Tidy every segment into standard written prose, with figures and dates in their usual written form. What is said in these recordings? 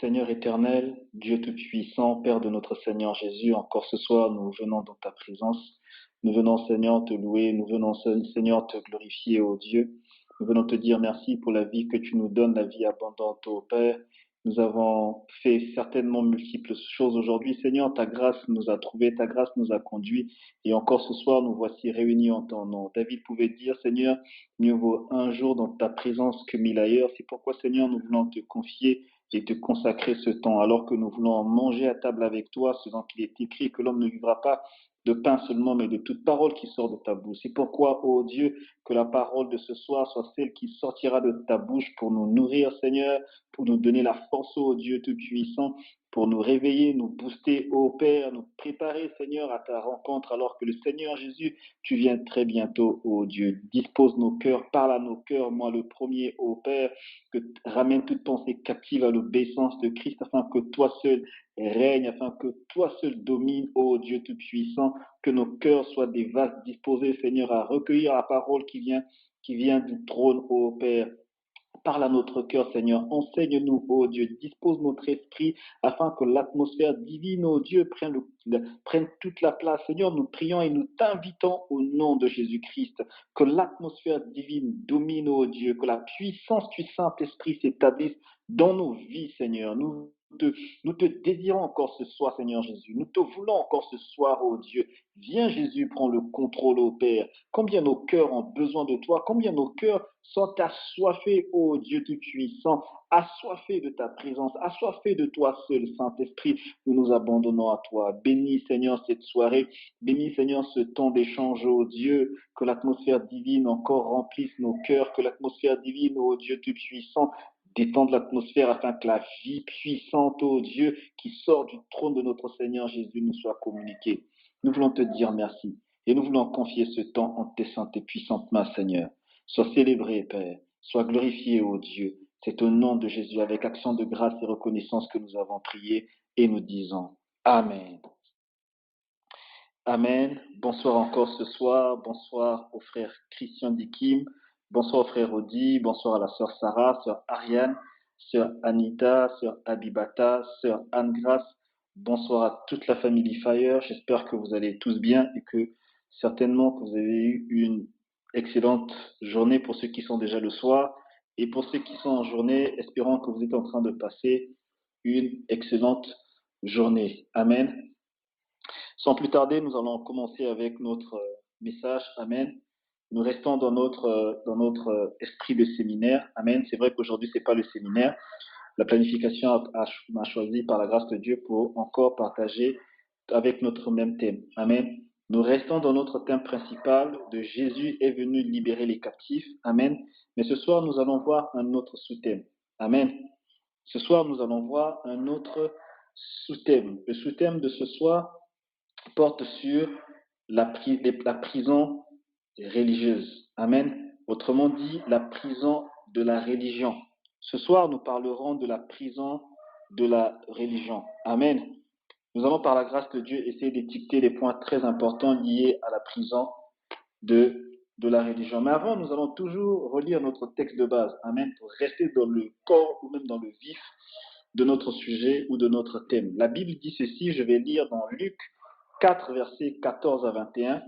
Seigneur éternel, Dieu Tout-Puissant, Père de notre Seigneur Jésus, encore ce soir, nous venons dans ta présence. Nous venons, Seigneur, te louer. Nous venons, Seigneur, te glorifier, ô Dieu. Nous venons te dire merci pour la vie que tu nous donnes, la vie abondante, ô Père. Nous avons fait certainement multiples choses aujourd'hui. Seigneur, ta grâce nous a trouvés, ta grâce nous a conduits. Et encore ce soir, nous voici réunis en ton nom. David pouvait dire, Seigneur, mieux vaut un jour dans ta présence que mille ailleurs. C'est pourquoi, Seigneur, nous voulons te confier et te consacrer ce temps, alors que nous voulons manger à table avec toi, selon qu'il est écrit que l'homme ne vivra pas de pain seulement, mais de toute parole qui sort de ta bouche. C'est pourquoi, ô Dieu, que la parole de ce soir soit celle qui sortira de ta bouche pour nous nourrir, Seigneur, pour nous donner la force, ô Dieu Tout-Puissant, pour nous réveiller, nous booster, ô Père, nous préparer, Seigneur, à ta rencontre, alors que le Seigneur Jésus, tu viens très bientôt, ô Dieu. Dispose nos cœurs, parle à nos cœurs, moi le premier, ô Père, que ramène toute pensée captive à l'obéissance de Christ, afin que toi seul règne, afin que toi seul domine, ô Dieu Tout-Puissant, que nos cœurs soient des vases disposés, Seigneur, à recueillir la parole qui vient du trône, ô Père. Parle à notre cœur, Seigneur. Enseigne-nous, ô Dieu. Dispose notre esprit afin que l'atmosphère divine, ô Dieu, prenne toute la place. Seigneur, nous prions et nous t'invitons au nom de Jésus-Christ. Que l'atmosphère divine domine, ô Dieu. Que la puissance du Saint-Esprit s'établisse dans nos vies, Seigneur. Te, nous te désirons encore ce soir, Seigneur Jésus. Nous te voulons encore ce soir, ô Dieu. Viens, Jésus, prends le contrôle, ô Père. Combien nos cœurs ont besoin de toi, combien nos cœurs sont assoiffés, ô Dieu Tout-Puissant, assoiffés de ta présence, assoiffés de toi seul, Saint-Esprit. Nous nous abandonnons à toi. Bénis, Seigneur, cette soirée. Bénis, Seigneur, ce temps d'échange, ô Dieu. Que l'atmosphère divine encore remplisse nos cœurs. Que l'atmosphère divine, ô Dieu Tout-Puissant, détende l'atmosphère afin que la vie puissante, ô Dieu, qui sort du trône de notre Seigneur Jésus nous soit communiquée. Nous voulons te dire merci et nous voulons confier ce temps en tes saintes et puissantes mains, Seigneur. Sois célébré, Père. Sois glorifié, ô Dieu. C'est au nom de Jésus, avec action de grâce et reconnaissance, que nous avons prié et nous disons Amen. Amen. Bonsoir encore ce soir. Bonsoir au frère Christian Dikim. Bonsoir au frère Odi. Bonsoir à la sœur Sarah, sœur Ariane, sœur Anita, sœur Abibata, sœur Anne-Grace. Bonsoir à toute la famille Fire. J'espère que vous allez tous bien et que certainement que vous avez eu une excellente journée pour ceux qui sont déjà le soir. Et pour ceux qui sont en journée, espérons que vous êtes en train de passer une excellente journée. Amen. Sans plus tarder, nous allons commencer avec notre message. Amen. Nous restons dans notre esprit de séminaire. Amen. C'est vrai qu'aujourd'hui, ce n'est pas le séminaire. La planification m'a choisi par la grâce de Dieu pour encore partager avec notre même thème. Amen. Nous restons dans notre thème principal de Jésus est venu libérer les captifs. Amen. Mais ce soir, nous allons voir un autre sous-thème. Amen. Ce soir, nous allons voir un autre sous-thème. Le sous-thème de ce soir porte sur la prison religieuse. Amen. Autrement dit, la prison de la religion. Ce soir, nous parlerons de la prison de la religion. Amen. Nous allons, par la grâce de Dieu, essayer d'étiqueter les points très importants liés à la prison de la religion. Mais avant, nous allons toujours relire notre texte de base. Amen. Pour rester dans le corps ou même dans le vif de notre sujet ou de notre thème. La Bible dit ceci, je vais lire dans Luc 4, versets 14 à 21.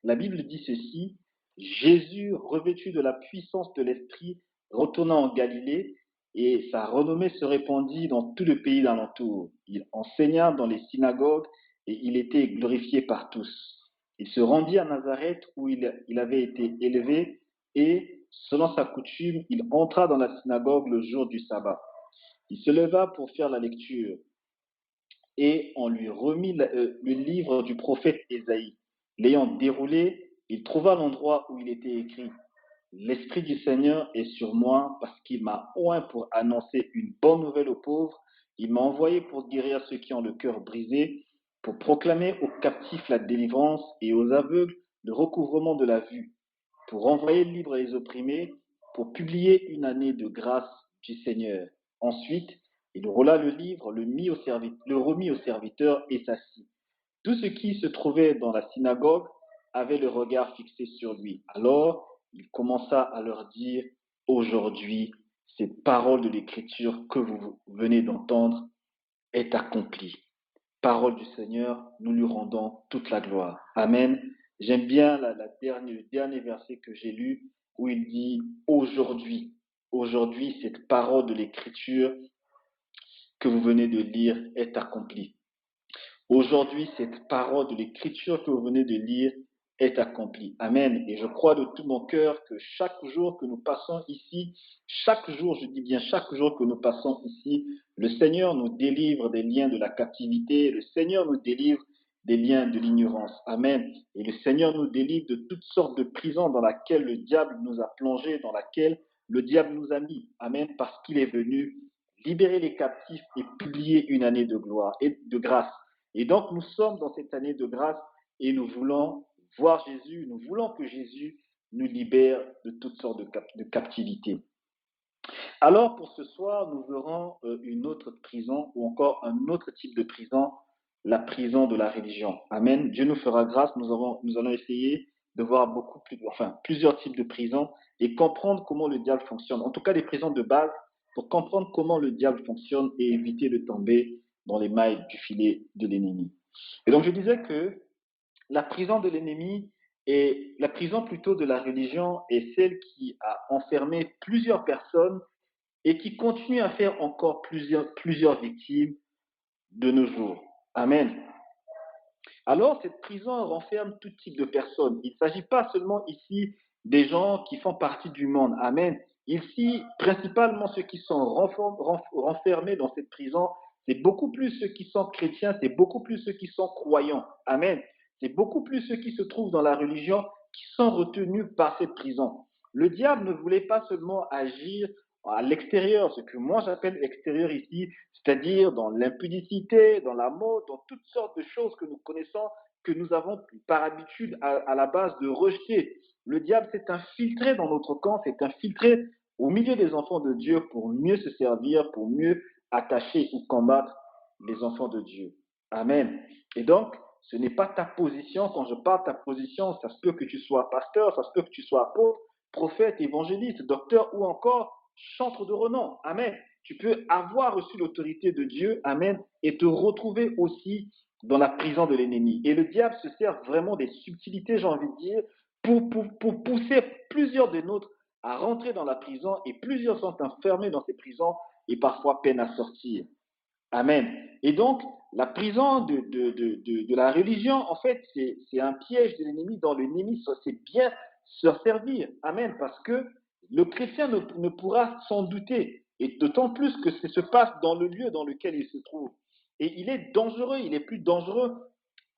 La Bible dit ceci, Jésus, revêtu de la puissance de l'Esprit, retourna en Galilée, et sa renommée se répandit dans tout le pays d'alentour. Il enseigna dans les synagogues, et il était glorifié par tous. Il se rendit à Nazareth, où il avait été élevé, et, selon sa coutume, il entra dans la synagogue le jour du sabbat. Il se leva pour faire la lecture, et on lui remit le livre du prophète Ésaïe. L'ayant déroulé, il trouva l'endroit où il était écrit L'Esprit du Seigneur est sur moi parce qu'il m'a oint pour annoncer une bonne nouvelle aux pauvres. Il m'a envoyé pour guérir ceux qui ont le cœur brisé, pour proclamer aux captifs la délivrance et aux aveugles le recouvrement de la vue, pour envoyer libres les opprimés, pour publier une année de grâce du Seigneur. Ensuite, il roula le livre, le remit au serviteur et s'assit. Tous ceux qui se trouvaient dans la synagogue avaient le regard fixé sur lui. Alors, il commença à leur dire, aujourd'hui, cette parole de l'Écriture que vous venez d'entendre est accomplie. Parole du Seigneur, nous lui rendons toute la gloire. Amen. J'aime bien le dernier verset que j'ai lu où il dit aujourd'hui. Aujourd'hui, cette parole de l'Écriture que vous venez de lire est accomplie. Aujourd'hui, cette parole de l'Écriture que vous venez de lire est accomplie. Amen. Et je crois de tout mon cœur que chaque jour que nous passons ici, chaque jour, je dis bien chaque jour que nous passons ici, le Seigneur nous délivre des liens de la captivité, le Seigneur nous délivre des liens de l'ignorance. Amen. Et le Seigneur nous délivre de toutes sortes de prisons dans lesquelles le diable nous a plongés, dans lesquelles le diable nous a mis. Amen. Parce qu'il est venu libérer les captifs et publier une année de gloire et de grâce. Et donc, nous sommes dans cette année de grâce et nous voulons voir Jésus, nous voulons que Jésus nous libère de toutes sortes de captivités. Alors, pour ce soir, nous verrons une autre prison ou encore un autre type de prison, la prison de la religion. Amen. Dieu nous fera grâce. Nous allons essayer de voir plusieurs types de prisons et comprendre comment le diable fonctionne. En tout cas, des prisons de base pour comprendre comment le diable fonctionne et éviter de tomber dans les mailles du filet de l'ennemi. Et donc, je disais que la prison de l'ennemi et la prison plutôt de la religion est celle qui a enfermé plusieurs personnes et qui continue à faire encore plusieurs victimes de nos jours. Amen. Alors, cette prison renferme tout type de personnes. Il ne s'agit pas seulement ici des gens qui font partie du monde. Amen. Ici, principalement ceux qui sont renfermés dans cette prison, c'est beaucoup plus ceux qui sont chrétiens, c'est beaucoup plus ceux qui sont croyants. Amen. C'est beaucoup plus ceux qui se trouvent dans la religion qui sont retenus par cette prison. Le diable ne voulait pas seulement agir à l'extérieur, ce que moi j'appelle extérieur ici, c'est-à-dire dans l'impudicité, dans la mode, dans toutes sortes de choses que nous connaissons, que nous avons par habitude à la base de rejeter. Le diable s'est infiltré dans notre camp, s'est infiltré au milieu des enfants de Dieu pour mieux se servir, pour mieux attacher ou combattre les enfants de Dieu. Amen. Et donc, ce n'est pas ta position. Quand je parle de ta position, ça se peut que tu sois pasteur, ça se peut que tu sois apôtre, prophète, évangéliste, docteur ou encore chantre de renom. Amen. Tu peux avoir reçu l'autorité de Dieu, amen, et te retrouver aussi dans la prison de l'ennemi. Et le diable se sert vraiment des subtilités, j'ai envie de dire, pour pousser plusieurs des nôtres à rentrer dans la prison, et plusieurs sont enfermés dans ces prisons et parfois peinent à sortir. Amen. Et donc, la prison de la religion, en fait, c'est un piège de l'ennemi dont l'ennemi sait bien se servir. Amen. Parce que le chrétien ne pourra s'en douter. Et d'autant plus que ça se passe dans le lieu dans lequel il se trouve. Et il est dangereux, il est plus dangereux,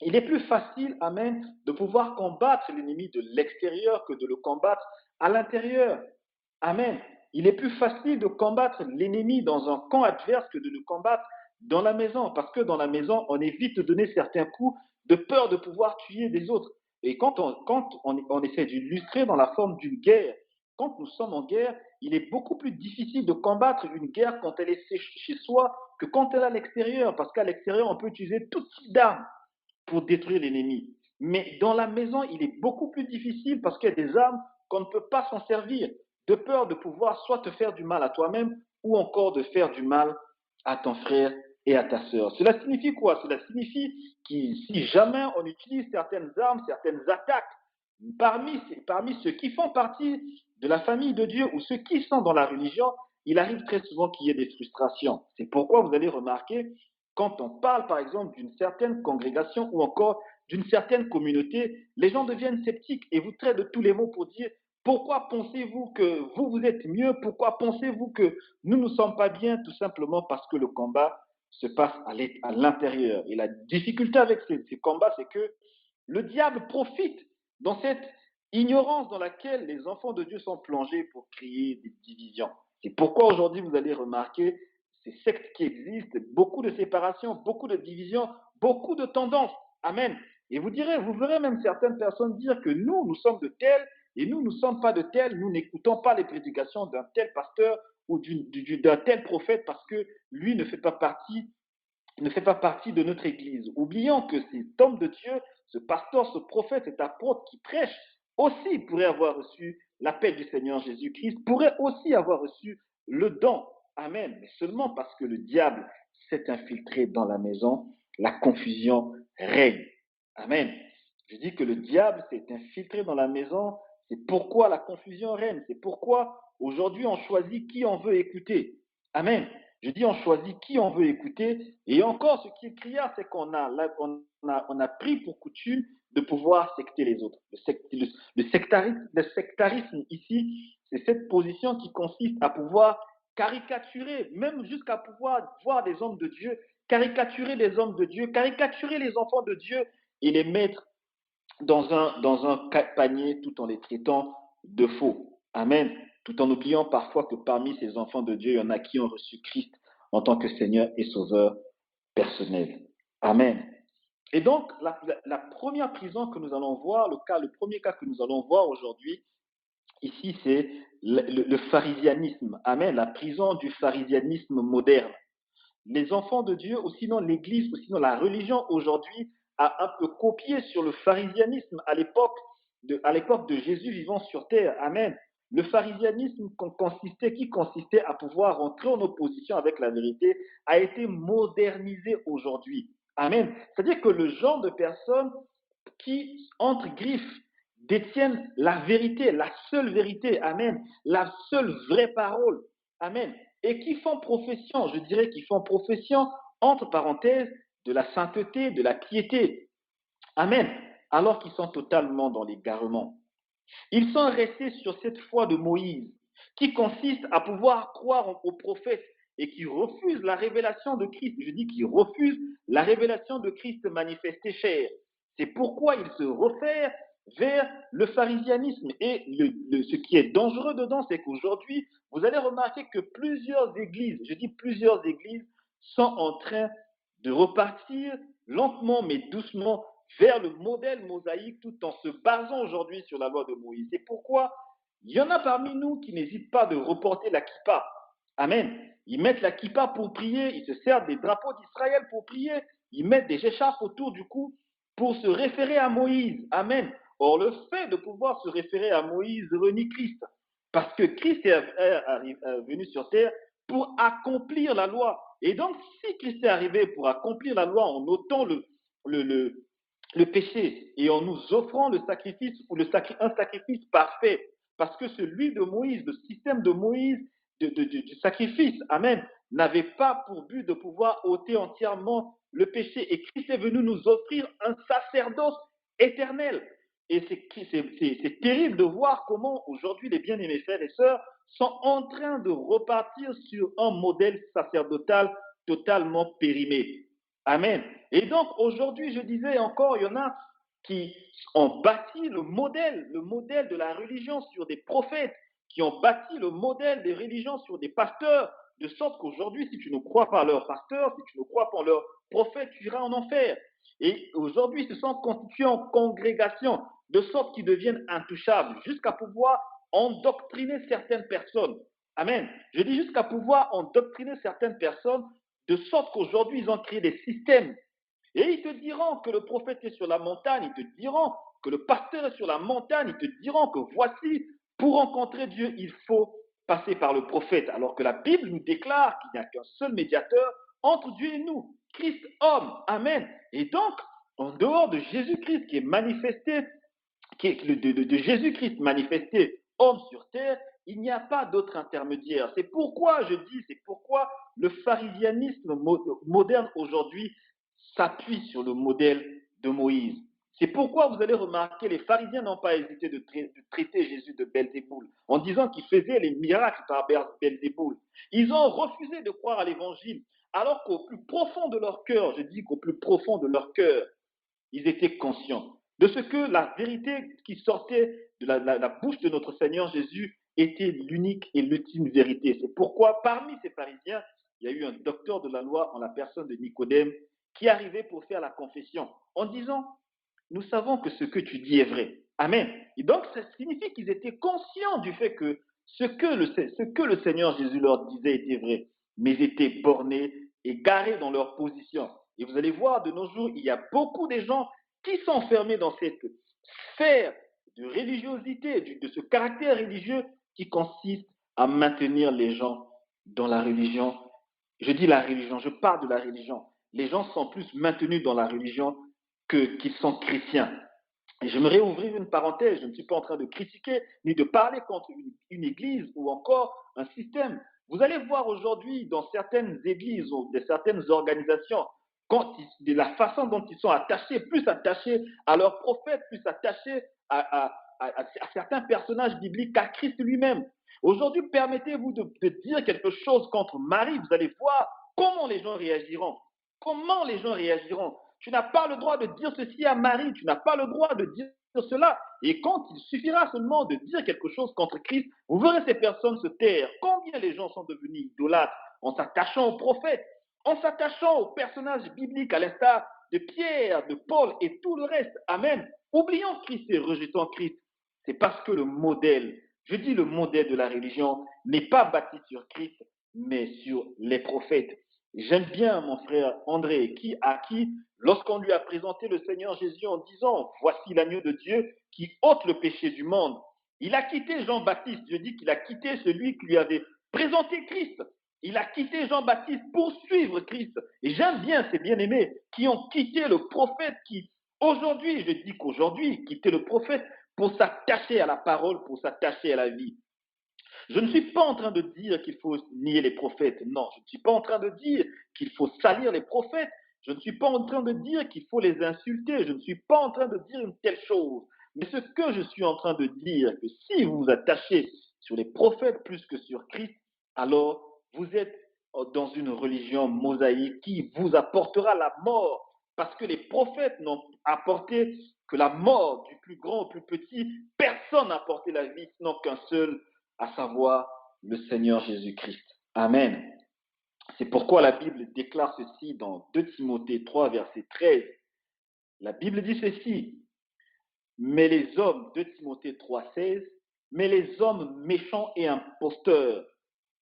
il est plus facile, amen, de pouvoir combattre l'ennemi de l'extérieur que de le combattre à l'intérieur. Amen. Il est plus facile de combattre l'ennemi dans un camp adverse que de le combattre dans la maison, parce que dans la maison, on évite de donner certains coups de peur de pouvoir tuer les autres. Et quand on essaie d'illustrer dans la forme d'une guerre, quand nous sommes en guerre, il est beaucoup plus difficile de combattre une guerre quand elle est chez soi que quand elle est à l'extérieur, parce qu'à l'extérieur, on peut utiliser tout type d'armes pour détruire l'ennemi. Mais dans la maison, il est beaucoup plus difficile parce qu'il y a des armes qu'on ne peut pas s'en servir, de peur de pouvoir soit te faire du mal à toi-même ou encore de faire du mal à ton frère et à ta sœur. Cela signifie quoi? Cela signifie que si jamais on utilise certaines armes, certaines attaques parmi ceux qui font partie de la famille de Dieu ou ceux qui sont dans la religion, il arrive très souvent qu'il y ait des frustrations. C'est pourquoi vous allez remarquer, quand on parle par exemple d'une certaine congrégation ou encore d'une certaine communauté, les gens deviennent sceptiques et vous traitent de tous les mots pour dire pourquoi pensez-vous que vous êtes mieux? Pourquoi pensez-vous que nous ne sommes pas bien? Tout simplement parce que le combat se passe à l'intérieur. Et la difficulté avec ces combats, c'est que le diable profite dans cette ignorance dans laquelle les enfants de Dieu sont plongés pour créer des divisions. C'est pourquoi aujourd'hui, vous allez remarquer ces sectes qui existent, beaucoup de séparations, beaucoup de divisions, beaucoup de tendances. Amen. Et vous verrez même certaines personnes dire que nous sommes de tels et nous ne sommes pas de tels, nous n'écoutons pas les prédications d'un tel pasteur ou d'un tel prophète parce que lui ne fait pas partie de notre Église. Oublions que cet homme de Dieu, ce pasteur, ce prophète, cet apôtre qui prêche, aussi pourrait avoir reçu l'appel du Seigneur Jésus-Christ, pourrait aussi avoir reçu le don. Amen. Mais seulement parce que le diable s'est infiltré dans la maison, la confusion règne. Amen. Je dis que le diable s'est infiltré dans la maison, c'est pourquoi la confusion règne, c'est pourquoi aujourd'hui on choisit qui on veut écouter. Amen. Je dis on choisit qui on veut écouter. Et encore, ce qui est criard, c'est qu'on a pris pour coutume de pouvoir secter les autres. Le sectarisme ici, c'est cette position qui consiste à pouvoir caricaturer, même jusqu'à pouvoir voir des hommes de Dieu, caricaturer les hommes de Dieu, caricaturer les enfants de Dieu et les mettre dans un panier tout en les traitant de faux. Amen. Tout en oubliant parfois que parmi ces enfants de Dieu, il y en a qui ont reçu Christ en tant que Seigneur et Sauveur personnel. Amen. Et donc, la première prison que nous allons voir, le premier cas que nous allons voir aujourd'hui, ici, c'est le pharisianisme. Amen. La prison du pharisianisme moderne. Les enfants de Dieu, ou sinon l'Église, ou sinon la religion aujourd'hui, a un peu copié sur le pharisianisme à l'époque de Jésus vivant sur terre. Amen. Le pharisianisme qui consistait à pouvoir entrer en opposition avec la vérité a été modernisé aujourd'hui. Amen. C'est-à-dire que le genre de personnes qui, entre griffes, détiennent la vérité, la seule vérité, amen, la seule vraie parole, amen, et qui font profession, je dirais qu'ils font profession, entre parenthèses, de la sainteté, de la piété, amen, alors qu'ils sont totalement dans l'égarement. Ils sont restés sur cette foi de Moïse, qui consiste à pouvoir croire aux prophètes et qui refusent la révélation de Christ. Je dis qu'ils refusent la révélation de Christ manifesté chair. C'est pourquoi ils se réfèrent vers le pharisianisme. Et ce qui est dangereux dedans, c'est qu'aujourd'hui, vous allez remarquer que plusieurs églises, je dis plusieurs églises, sont en train de repartir lentement mais doucement vers le modèle mosaïque tout en se basant aujourd'hui sur la loi de Moïse. C'est pourquoi il y en a parmi nous qui n'hésitent pas de reporter la kippa. Amen. Ils mettent la kippa pour prier, ils se servent des drapeaux d'Israël pour prier, ils mettent des écharpes autour du cou pour se référer à Moïse. Amen. Or, le fait de pouvoir se référer à Moïse renie Christ. Parce que Christ est venu sur terre pour accomplir la loi. Et donc, si Christ est arrivé pour accomplir la loi en ôtant le péché et en nous offrant le sacrifice ou un sacrifice parfait, parce que celui de Moïse, le système de Moïse du sacrifice, amen, n'avait pas pour but de pouvoir ôter entièrement le péché. Et Christ est venu nous offrir un sacerdoce éternel. Et c'est terrible de voir comment aujourd'hui les bien-aimés frères et sœurs sont en train de repartir sur un modèle sacerdotal totalement périmé. Amen. Et donc aujourd'hui, je disais encore, il y en a qui ont bâti le modèle de la religion sur des prophètes, qui ont bâti le modèle des religions sur des pasteurs, de sorte qu'aujourd'hui, si tu ne crois pas à leur pasteur, si tu ne crois pas en leur prophète, tu iras en enfer. Et aujourd'hui, ils se sont constitués en congrégation, de sorte qu'ils deviennent intouchables, jusqu'à pouvoir endoctriner certaines personnes. Amen. Je dis jusqu'à pouvoir endoctriner certaines personnes, de sorte qu'aujourd'hui, ils ont créé des systèmes. Et ils te diront que le prophète est sur la montagne, ils te diront que le pasteur est sur la montagne, ils te diront que voici, pour rencontrer Dieu, il faut passer par le prophète. Alors que la Bible nous déclare qu'il n'y a qu'un seul médiateur entre Dieu et nous, Christ homme. Amen. Et donc, en dehors de Jésus-Christ qui est manifesté, de Jésus-Christ manifesté homme sur terre, il n'y a pas d'autre intermédiaire. C'est pourquoi je dis, c'est pourquoi le pharisianisme moderne aujourd'hui s'appuie sur le modèle de Moïse. C'est pourquoi vous allez remarquer, les pharisiens n'ont pas hésité de traiter Jésus de Belzéboul en disant qu'il faisait les miracles par Belzéboul. Ils ont refusé de croire à l'évangile, alors qu'au plus profond de leur cœur, je dis qu'au plus profond de leur cœur, ils étaient conscients de ce que la vérité qui sortait de la bouche de notre Seigneur Jésus était l'unique et l'ultime vérité. C'est pourquoi parmi ces pharisiens, il y a eu un docteur de la loi en la personne de Nicodème qui arrivait pour faire la confession en disant, nous savons que ce que tu dis est vrai. Amen. Et donc, ça signifie qu'ils étaient conscients du fait que ce que le Seigneur Jésus leur disait était vrai, mais ils étaient bornés, égarés dans leur position. Et vous allez voir, de nos jours, il y a beaucoup de gens qui sont enfermés dans cette sphère de religiosité, de ce caractère religieux qui consiste à maintenir les gens dans la religion. Je dis la religion, je parle de la religion. Les gens sont plus maintenus dans la religion qu'ils sont chrétiens. Et j'aimerais ouvrir une parenthèse, je ne suis pas en train de critiquer ni de parler contre une église ou encore un système. Vous allez voir aujourd'hui dans certaines églises ou de certaines organisations, de la façon dont ils sont attachés, plus attachés à leurs prophètes, plus attachés à certains personnages bibliques qu'à Christ lui-même. Aujourd'hui, permettez-vous de dire quelque chose contre Marie, vous allez voir comment les gens réagiront. Comment les gens réagiront. Tu n'as pas le droit de dire ceci à Marie, tu n'as pas le droit de dire cela. Et quand il suffira seulement de dire quelque chose contre Christ, vous verrez ces personnes se taire. Combien les gens sont devenus idolâtres en s'attachant aux prophètes, en s'attachant aux personnages bibliques à l'instar de Pierre, de Paul et tout le reste. Amen. Oublions Christ et rejetons Christ. C'est parce que le modèle, je dis le modèle de la religion, n'est pas bâti sur Christ, mais sur les prophètes. J'aime bien mon frère André, à qui, lorsqu'on lui a présenté le Seigneur Jésus en disant, voici l'agneau de Dieu qui ôte le péché du monde, il a quitté Jean-Baptiste. Je dis qu'il a quitté celui qui lui avait présenté Christ. Il a quitté Jean-Baptiste pour suivre Christ. Et j'aime bien ces bien-aimés qui ont quitté le prophète, qui aujourd'hui, je dis qu'aujourd'hui, quitté le prophète pour s'attacher à la parole, pour s'attacher à la vie. Je ne suis pas en train de dire qu'il faut nier les prophètes. Non, je ne suis pas en train de dire qu'il faut salir les prophètes. Je ne suis pas en train de dire qu'il faut les insulter. Je ne suis pas en train de dire une telle chose. Mais ce que je suis en train de dire, que si vous vous attachez sur les prophètes plus que sur Christ, alors vous êtes dans une religion mosaïque qui vous apportera la mort. Parce que les prophètes n'ont apporté que la mort du plus grand au plus petit. Personne n'a apporté la vie, sinon qu'un seul, à savoir le Seigneur Jésus-Christ. Amen. C'est pourquoi la Bible déclare ceci dans 2 Timothée 3, verset 13. La Bible dit ceci, mais les hommes, 2 Timothée 3, 16, mais les hommes méchants et imposteurs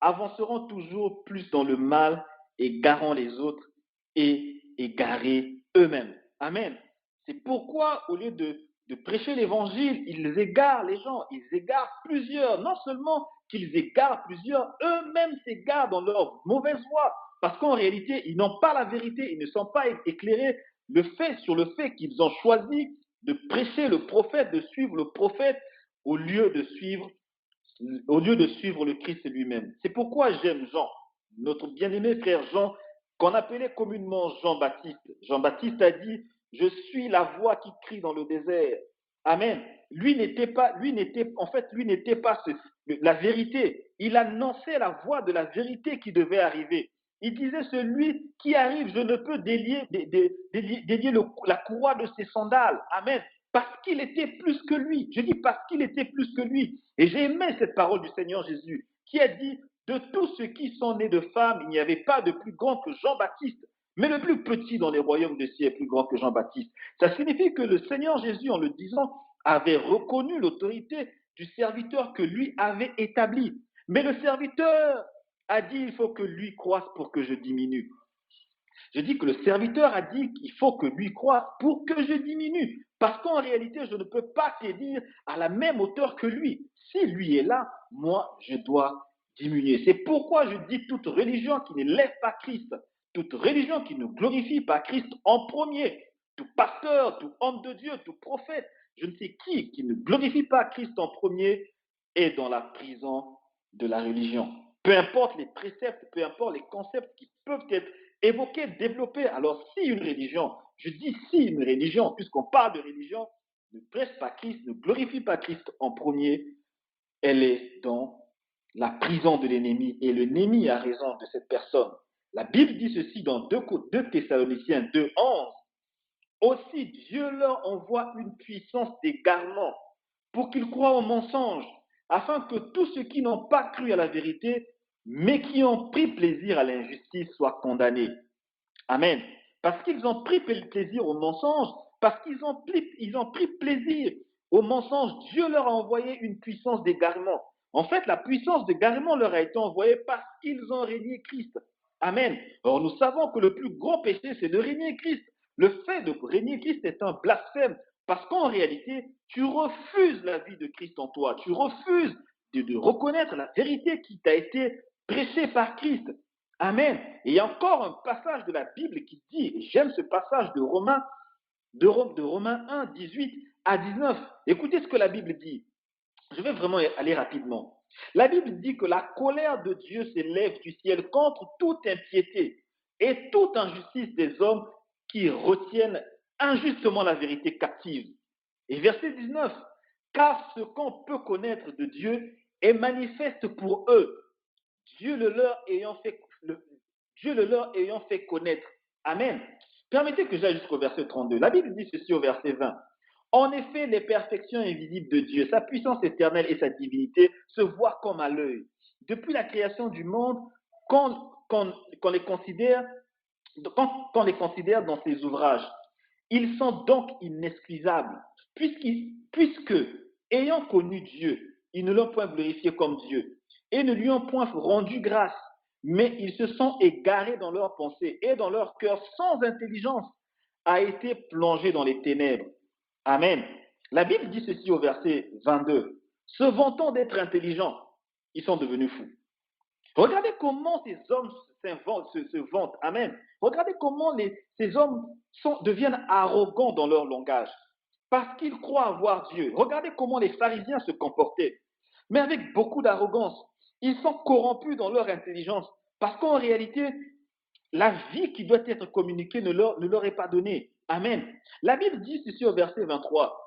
avanceront toujours plus dans le mal, égarant les autres et égarés eux-mêmes. Amen. C'est pourquoi, au lieu de prêcher l'évangile, ils égarent les gens, ils égarent plusieurs. Non seulement qu'ils égarent plusieurs, eux-mêmes s'égarent dans leur mauvaise voie. Parce qu'en réalité, ils n'ont pas la vérité, ils ne sont pas éclairés sur le fait qu'ils ont choisi de prêcher le prophète, de suivre le prophète, au lieu de suivre le Christ lui-même. C'est pourquoi j'aime Jean, notre bien-aimé frère Jean, qu'on appelait communément Jean-Baptiste. Jean-Baptiste a dit, je suis la voix qui crie dans le désert. Amen. Lui n'était pas la vérité. Il annonçait la voix de la vérité qui devait arriver. Il disait, celui qui arrive, je ne peux délier la courroie de ses sandales. Amen. Parce qu'il était plus que lui. Je dis parce qu'il était plus que lui. Et j'ai aimé cette parole du Seigneur Jésus qui a dit, de tous ceux qui sont nés de femmes, il n'y avait pas de plus grand que Jean-Baptiste. Mais le plus petit dans les royaumes des cieux est plus grand que Jean-Baptiste. Ça signifie que le Seigneur Jésus, en le disant, avait reconnu l'autorité du serviteur que lui avait établi. Mais le serviteur a dit, il faut que lui croisse pour que je diminue. Je dis que le serviteur a dit qu'il faut que lui croisse pour que je diminue. Parce qu'en réalité, je ne peux pas te dire à la même hauteur que lui. Si lui est là, moi, je dois diminuer. C'est pourquoi je dis toute religion qui ne lève pas Christ, toute religion qui ne glorifie pas Christ en premier, tout pasteur, tout homme de Dieu, tout prophète, je ne sais qui ne glorifie pas Christ en premier, est dans la prison de la religion. Peu importe les préceptes, peu importe les concepts qui peuvent être évoqués, développés. Alors, si une religion, je dis si une religion, puisqu'on parle de religion, ne presse pas Christ, ne glorifie pas Christ en premier, elle est dans la prison de l'ennemi. Et l'ennemi a raison de cette personne. La Bible dit ceci dans 2 Thessaloniciens 2, 11. Aussi, Dieu leur envoie une puissance d'égarement pour qu'ils croient au mensonge, afin que tous ceux qui n'ont pas cru à la vérité, mais qui ont pris plaisir à l'injustice, soient condamnés. Amen. Parce qu'ils ont pris plaisir au mensonge, parce qu'ils ont pris plaisir au mensonge, Dieu leur a envoyé une puissance d'égarement. En fait, la puissance d'égarement leur a été envoyée parce qu'ils ont régné Christ. Amen. Or, nous savons que le plus grand péché, c'est de régner Christ. Le fait de régner Christ est un blasphème parce qu'en réalité, tu refuses la vie de Christ en toi. Tu refuses de reconnaître la vérité qui t'a été prêché par Christ. Amen. Et il y a encore un passage de la Bible qui dit, et j'aime ce passage de Romains 1, 18 à 19. Écoutez ce que la Bible dit. Je vais vraiment aller rapidement. La Bible dit que la colère de Dieu s'élève du ciel contre toute impiété et toute injustice des hommes qui retiennent injustement la vérité captive. Et verset 19, car ce qu'on peut connaître de Dieu est manifeste pour eux, Dieu le leur ayant fait, Dieu le leur ayant fait connaître. Amen. Permettez que j'aille jusqu'au verset 32. La Bible dit ceci au verset 20. En effet, les perfections invisibles de Dieu, sa puissance éternelle et sa divinité se voient comme à l'œil. Depuis la création du monde, qu'on les considère, qu'on les considère dans ses ouvrages, ils sont donc inexcusables, puisque, ayant connu Dieu, ils ne l'ont point glorifié comme Dieu, et ne lui ont point rendu grâce, mais ils se sont égarés dans leurs pensées, et dans leur cœur, sans intelligence, a été plongé dans les ténèbres. Amen. La Bible dit ceci au verset 22. Se vantant d'être intelligents, ils sont devenus fous. Regardez comment ces hommes se vantent. Amen. Regardez comment ces hommes deviennent arrogants dans leur langage. Parce qu'ils croient avoir Dieu. Regardez comment les pharisiens se comportaient. Mais avec beaucoup d'arrogance. Ils sont corrompus dans leur intelligence. Parce qu'en réalité, la vie qui doit être communiquée ne leur est pas donnée. Amen. La Bible dit ceci au verset 23.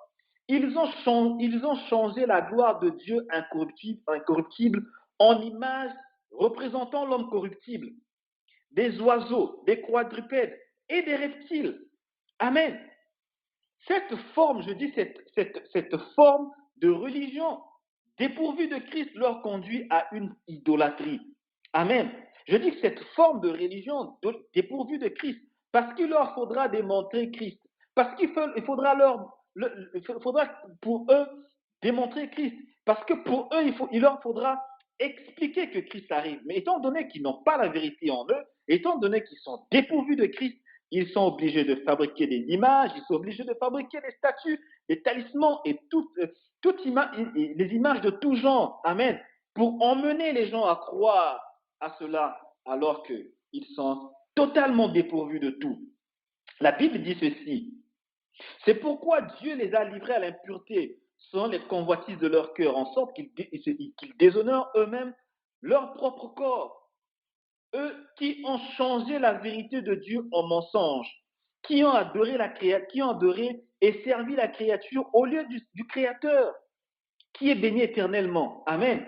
Ils ont changé la gloire de Dieu incorruptible en image représentant l'homme corruptible, des oiseaux, des quadrupèdes et des reptiles. Amen. Cette forme, je dis, cette forme de religion dépourvue de Christ leur conduit à une idolâtrie. Amen. Je dis que cette forme de religion dépourvue de Christ, parce qu'il leur faudra démontrer Christ, parce qu'il faudra pour eux démontrer Christ, parce que pour eux, il leur faudra expliquer que Christ arrive. Mais étant donné qu'ils n'ont pas la vérité en eux, étant donné qu'ils sont dépourvus de Christ, ils sont obligés de fabriquer des images, ils sont obligés de fabriquer des statues, des talismans et les images de tout genre. Amen. Pour emmener les gens à croire à cela alors qu'ils sont totalement dépourvus de tout. La Bible dit ceci. C'est pourquoi Dieu les a livrés à l'impureté selon les convoitises de leur cœur, en sorte qu'ils déshonorent eux-mêmes leur propre corps. Eux qui ont changé la vérité de Dieu en mensonge, qui ont adoré et servi la créature au lieu du Créateur, qui est béni éternellement. Amen.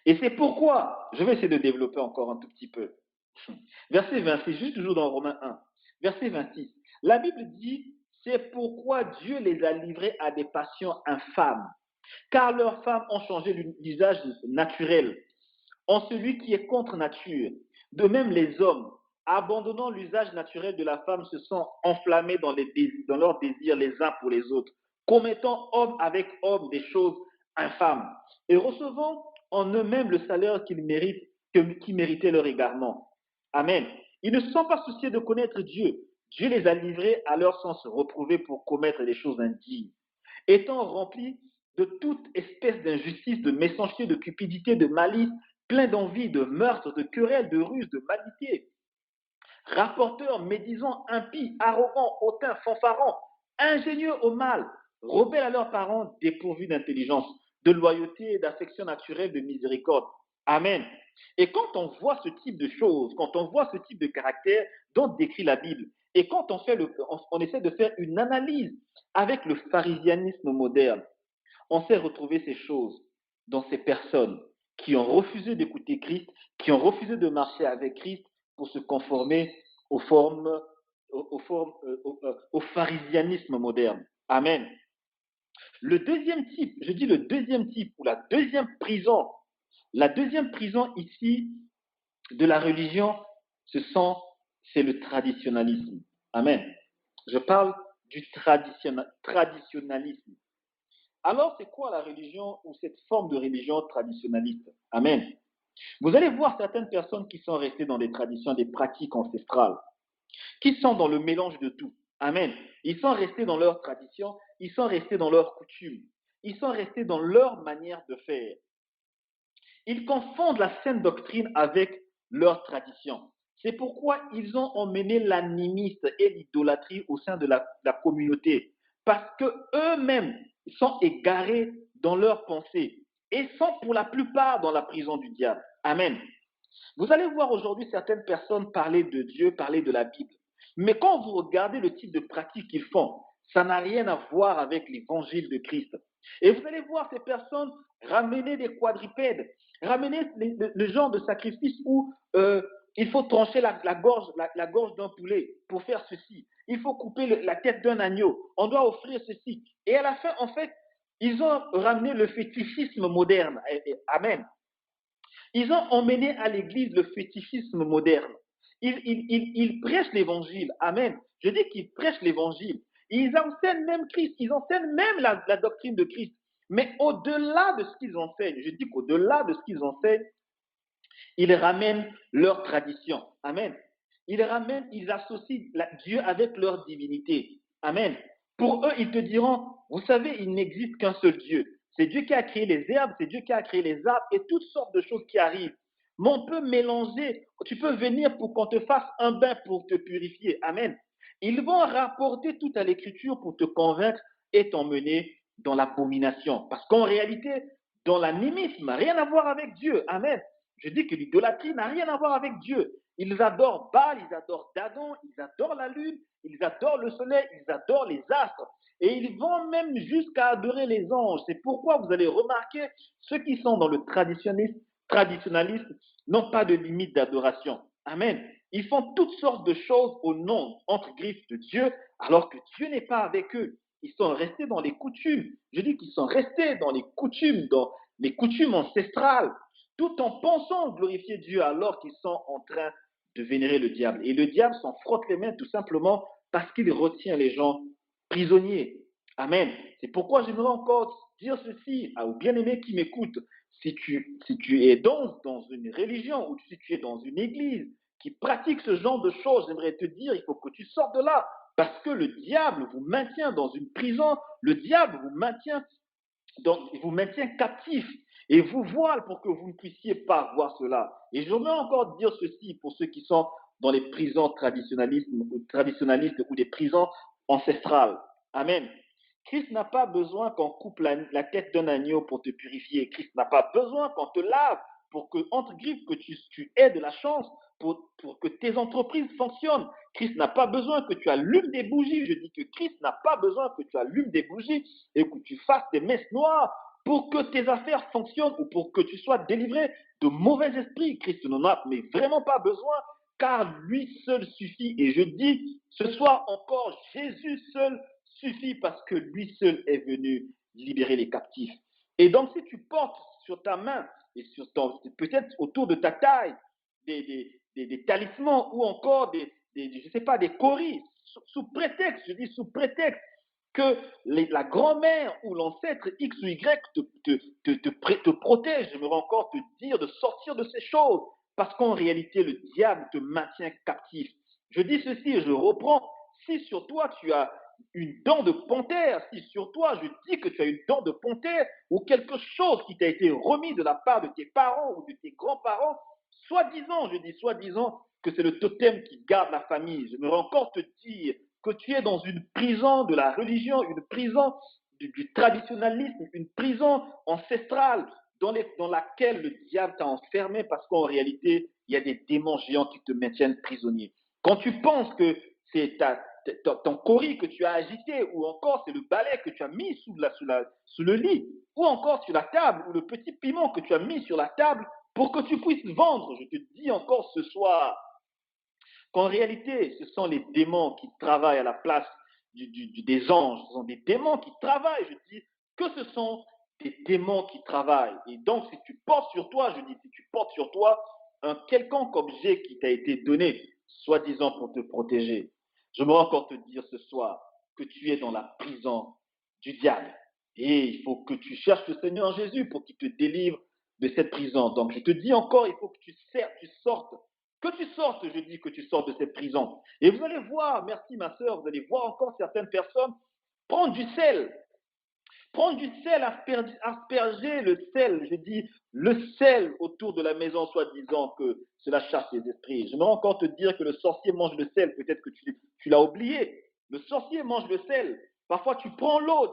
Et c'est pourquoi, je vais essayer de développer encore un tout petit peu. Verset 26, juste toujours dans Romains 1, verset 26. La Bible dit, c'est pourquoi Dieu les a livrés à des passions infâmes, car leurs femmes ont changé l'usage naturel en celui qui est contre nature. De même, les hommes, abandonnant l'usage naturel de la femme, se sont enflammés dans leurs désirs les uns pour les autres, commettant homme avec homme des choses infâmes, et recevant en eux-mêmes le salaire qu'ils méritent, qui méritait leur égarement. Amen. Ils ne se sont pas souciés de connaître Dieu. Dieu les a livrés à leur sens reprouvé pour commettre des choses indignes. Étant remplis de toute espèce d'injustice, de méchanceté, de cupidité, de malice, plein d'envie, de meurtre, de querelles, de ruse, de vanité. Rapporteurs, médisants, impies, arrogants, hautains, fanfarons, ingénieux au mal, rebelles à leurs parents, dépourvus d'intelligence, de loyauté et d'affection naturelle, de miséricorde. Amen. Et quand on voit ce type de choses, quand on voit ce type de caractère dont décrit la Bible, et quand on essaie de faire une analyse avec le pharisianisme moderne, on sait retrouver ces choses dans ces personnes qui ont refusé d'écouter Christ, qui ont refusé de marcher avec Christ pour se conformer au pharisianisme moderne. Amen. Le deuxième type, je dis le deuxième type, ou la deuxième prison ici de la religion, c'est le traditionnalisme. Amen. Je parle du traditionnalisme. Alors, c'est quoi la religion ou cette forme de religion traditionnaliste? Amen. Vous allez voir certaines personnes qui sont restées dans des traditions, des pratiques ancestrales, qui sont dans le mélange de tout. Amen. Ils sont restés dans leurs traditions, ils sont restés dans leurs coutumes, ils sont restés dans leur manière de faire. Ils confondent la sainte doctrine avec leur tradition. C'est pourquoi ils ont emmené l'animisme et l'idolâtrie au sein de la communauté. Parce qu'eux-mêmes sont égarés dans leurs pensées et sont pour la plupart dans la prison du diable. Amen. Vous allez voir aujourd'hui certaines personnes parler de Dieu, parler de la Bible. Mais quand vous regardez le type de pratique qu'ils font, ça n'a rien à voir avec l'évangile de Christ. Et vous allez voir ces personnes ramener des quadrupèdes, ramener le genre de sacrifice où il faut trancher la gorge d'un poulet pour faire ceci. Il faut couper la tête d'un agneau. On doit offrir ceci. Et à la fin, en fait, ils ont ramené le fétichisme moderne. Amen. Ils ont emmené à l'église le fétichisme moderne. Ils prêchent l'évangile. Amen. Je dis qu'ils prêchent l'évangile. Ils enseignent même Christ. Ils enseignent même la doctrine de Christ. Mais au-delà de ce qu'ils enseignent, je dis qu'au-delà de ce qu'ils enseignent, ils ramènent leur tradition. Amen. Ils associent Dieu avec leur divinité. Amen. Pour eux, ils te diront, vous savez, il n'existe qu'un seul Dieu. C'est Dieu qui a créé les herbes, c'est Dieu qui a créé les arbres et toutes sortes de choses qui arrivent. Mais on peut mélanger, tu peux venir pour qu'on te fasse un bain pour te purifier. Amen. Ils vont rapporter tout à l'écriture pour te convaincre et t'emmener dans l'abomination. Parce qu'en réalité, dans l'animisme, rien à voir avec Dieu. Amen. Je dis que l'idolâtrie n'a rien à voir avec Dieu. Ils adorent Baal, ils adorent Dagon, ils adorent la lune, ils adorent le soleil, ils adorent les astres. Et ils vont même jusqu'à adorer les anges. C'est pourquoi vous allez remarquer, ceux qui sont dans le traditionnalisme n'ont pas de limite d'adoration. Amen. Ils font toutes sortes de choses au nom, entre griffes de Dieu, alors que Dieu n'est pas avec eux. Ils sont restés dans les coutumes. Je dis qu'ils sont restés dans les coutumes ancestrales, tout en pensant glorifier Dieu alors qu'ils sont en train de vénérer le diable. Et le diable s'en frotte les mains tout simplement parce qu'il retient les gens prisonniers. Amen. C'est pourquoi j'aimerais encore dire ceci aux bien-aimés qui m'écoutent. Si tu es dans une religion ou si tu es dans une église qui pratique ce genre de choses, j'aimerais te dire, il faut que tu sortes de là. Parce que le diable vous maintient dans une prison, le diable vous maintient captif et vous voile pour que vous ne puissiez pas voir cela. Et j'aimerais encore dire ceci pour ceux qui sont dans les prisons traditionnalistes ou des prisons ancestrales. Amen. Christ n'a pas besoin qu'on coupe la tête d'un agneau pour te purifier. Christ n'a pas besoin qu'on te lave pour que, entre griffes, que tu aies de la chance pour que tes entreprises fonctionnent. Christ n'a pas besoin que tu allumes des bougies. Je dis que Christ n'a pas besoin que tu allumes des bougies et que tu fasses des messes noires pour que tes affaires fonctionnent ou pour que tu sois délivré de mauvais esprits. Christ n'en a mais vraiment pas besoin car lui seul suffit. Et je dis ce soir encore, Jésus seul suffit parce que lui seul est venu libérer les captifs. Et donc si tu portes sur ta main et peut-être autour de ta taille des talismans ou encore je sais pas, des coris, sous prétexte, je dis sous prétexte que la grand-mère ou l'ancêtre X ou Y te protège. J'aimerais encore te dire de sortir de ces choses parce qu'en réalité, le diable te maintient captif. Je dis ceci et je reprends. Si sur toi tu as une dent de panthère, si sur toi je dis que tu as une dent de panthère ou quelque chose qui t'a été remis de la part de tes parents ou de tes grands-parents, soi-disant, je dis soi-disant, que c'est le totem qui garde la famille. J'aimerais encore te dire que tu es dans une prison de la religion, une prison du traditionnalisme, une prison ancestrale dans laquelle le diable t'a enfermé parce qu'en réalité, il y a des démons géants qui te maintiennent prisonnier. Quand tu penses que c'est ton cori que tu as agité, ou encore c'est le balai que tu as mis sous le lit, ou encore sur la table, ou le petit piment que tu as mis sur la table pour que tu puisses vendre, je te dis encore ce soir, qu'en réalité, ce sont les démons qui travaillent à la place des anges. Ce sont des démons qui travaillent. Je dis que ce sont des démons qui travaillent. Et donc, si tu portes sur toi, je dis, si tu portes sur toi un quelconque objet qui t'a été donné, soi-disant pour te protéger, je me encore te dire ce soir que tu es dans la prison du diable. Et il faut que tu cherches le Seigneur Jésus pour qu'il te délivre de cette prison. Donc, je te dis encore, il faut que tu sortes que tu sortes, je dis que tu sortes de cette prison. Et vous allez voir, merci ma soeur, vous allez voir encore certaines personnes prendre du sel prendre du sel, asperger le sel, je dis le sel autour de la maison, soi-disant que cela chasse les esprits. J'aimerais encore te dire que le sorcier mange le sel, peut-être que tu l'as oublié. Le sorcier mange le sel. Parfois, tu prends l'eau,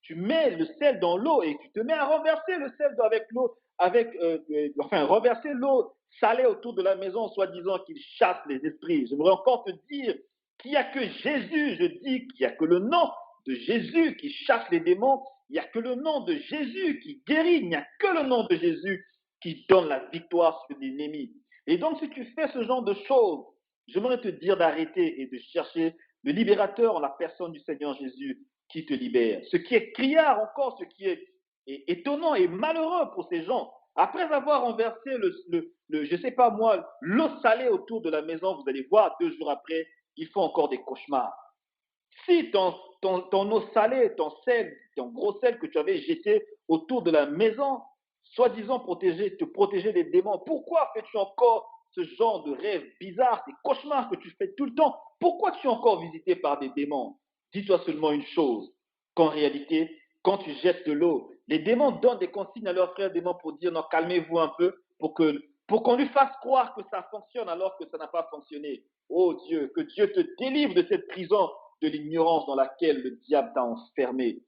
tu mets le sel dans l'eau et tu te mets à renverser le sel avec l'eau, renverser l'eau salée autour de la maison, soi-disant qu'il chasse les esprits. J'aimerais encore te dire qu'il n'y a que Jésus, je dis qu'il n'y a que le nom de Jésus qui chasse les démons, il n'y a que le nom de Jésus qui guérit, il n'y a que le nom de Jésus qui donne la victoire sur l'ennemi. Et donc, si tu fais ce genre de choses, j'aimerais te dire d'arrêter et de chercher le libérateur en la personne du Seigneur Jésus qui te libère. Ce qui est criard encore, ce qui est étonnant et malheureux pour ces gens, après avoir renversé je sais pas moi, l'eau salée autour de la maison, vous allez voir, 2 jours après, ils font encore des cauchemars. Si ton eau salée, ton sel, ton gros sel que tu avais jeté autour de la maison, soi-disant te protéger des démons, pourquoi fais-tu encore ce genre de rêves bizarres, ces cauchemars que tu fais tout le temps? Pourquoi tu es encore visité par des démons? Dis-toi seulement une chose, qu'en réalité, quand tu jettes de l'eau, les démons donnent des consignes à leurs frères démons pour dire non, calmez-vous un peu, pour qu'on lui fasse croire que ça fonctionne alors que ça n'a pas fonctionné. Oh Dieu, que Dieu te délivre de cette prison de l'ignorance dans laquelle le diable t'a enfermé.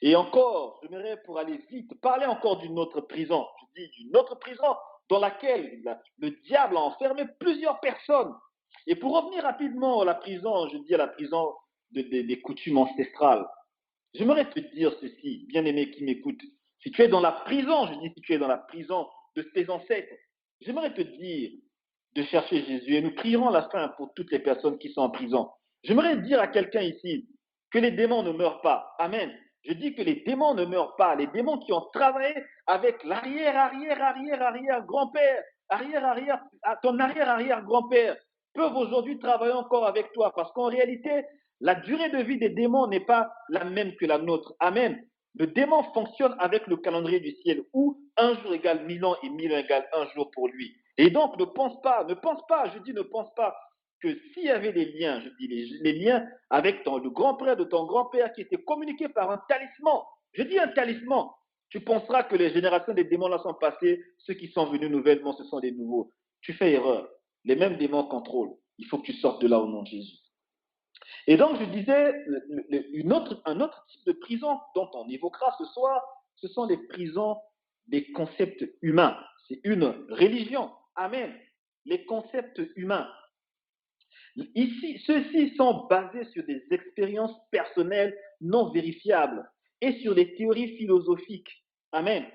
Et encore, j'aimerais pour aller vite parler encore d'une autre prison. Je dis d'une autre prison dans laquelle le diable a enfermé plusieurs personnes. Et pour revenir rapidement à la prison, je dis à la prison des coutumes ancestrales. J'aimerais te dire ceci, bien-aimé qui m'écoute. Si tu es dans la prison, je dis si tu es dans la prison de tes ancêtres, j'aimerais te dire de chercher Jésus. Et nous prierons à la fin pour toutes les personnes qui sont en prison. J'aimerais dire à quelqu'un ici que les démons ne meurent pas. Amen. Je dis que les démons ne meurent pas. Les démons qui ont travaillé avec l'arrière-arrière-arrière-arrière-grand-père, ton arrière-arrière-grand-père, peuvent aujourd'hui travailler encore avec toi. Parce qu'en réalité, la durée de vie des démons n'est pas la même que la nôtre. Amen. Le démon fonctionne avec le calendrier du ciel où 1 jour égale 1000 ans et 1000 ans égale 1 jour pour lui. Et donc, ne pense pas, je dis ne pense pas que s'il y avait des liens, je dis les liens avec le grand-père de ton grand-père qui étaient communiqués par un talisman, je dis un talisman, tu penseras que les générations des démons là sont passées, ceux qui sont venus nouvellement, ce sont des nouveaux. Tu fais erreur. Les mêmes démons contrôlent. Il faut que tu sortes de là au nom de Jésus. Et donc, je disais, un autre type de prison dont on évoquera ce soir, ce sont les prisons des concepts humains. C'est une religion. Amen. Les concepts humains. Ici, ceux-ci sont basés sur des expériences personnelles non vérifiables et sur des théories philosophiques. Amen.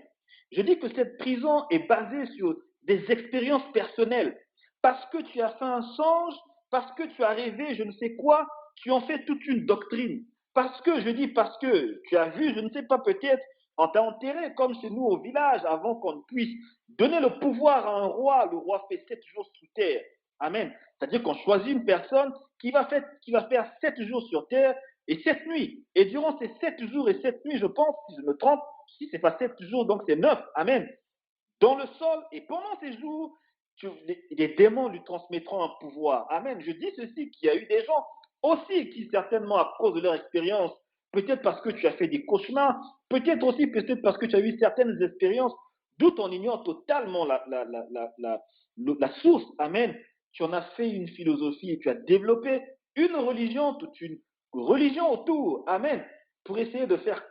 Je dis que cette prison est basée sur des expériences personnelles. Parce que tu as fait un songe, parce que tu as rêvé je ne sais quoi, tu en fais toute une doctrine. Parce que tu as vu, je ne sais pas, peut-être, on t'a enterré comme chez nous au village avant qu'on puisse donner le pouvoir à un roi. Le roi fait 7 jours sous terre. Amen. C'est-à-dire qu'on choisit une personne qui va faire 7 jours sur terre et 7 nuits. Et durant ces 7 jours et 7 nuits, je pense, si je me trompe, si c'est pas 7 jours, donc c'est 9. Amen. Dans le sol, et pendant ces jours, les démons lui transmettront un pouvoir. Amen. Je dis ceci, qu'il y a eu des gens aussi qui certainement, à cause de leur expérience, peut-être parce que tu as fait des cauchemars, peut-être parce que tu as eu certaines expériences, d'où on ignore totalement la source. Amen. Tu en as fait une philosophie et tu as développé une religion, toute une religion autour. Amen. Pour essayer de faire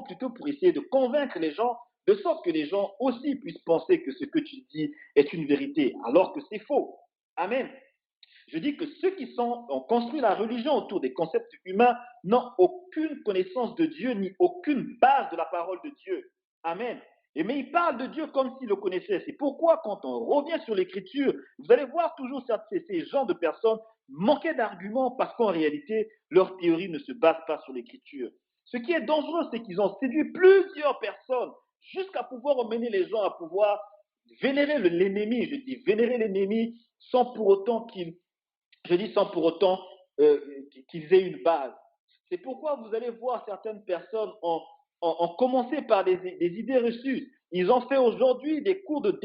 plutôt pour essayer de convaincre les gens, de sorte que les gens aussi puissent penser que ce que tu dis est une vérité, alors que c'est faux. Amen. Je dis que ceux qui ont construit la religion autour des concepts humains n'ont aucune connaissance de Dieu ni aucune base de la parole de Dieu. Amen. Mais ils parlent de Dieu comme s'ils le connaissaient. C'est pourquoi quand on revient sur l'écriture, vous allez voir toujours ces genres de personnes manquer d'arguments parce qu'en réalité, leur théorie ne se base pas sur l'écriture. Ce qui est dangereux, c'est qu'ils ont séduit plusieurs personnes jusqu'à pouvoir emmener les gens à pouvoir vénérer l'ennemi. Je dis vénérer l'ennemi sans pour autant qu'ils aient une base. C'est pourquoi vous allez voir certaines personnes ont commencé par des idées reçues. Ils ont fait aujourd'hui des cours de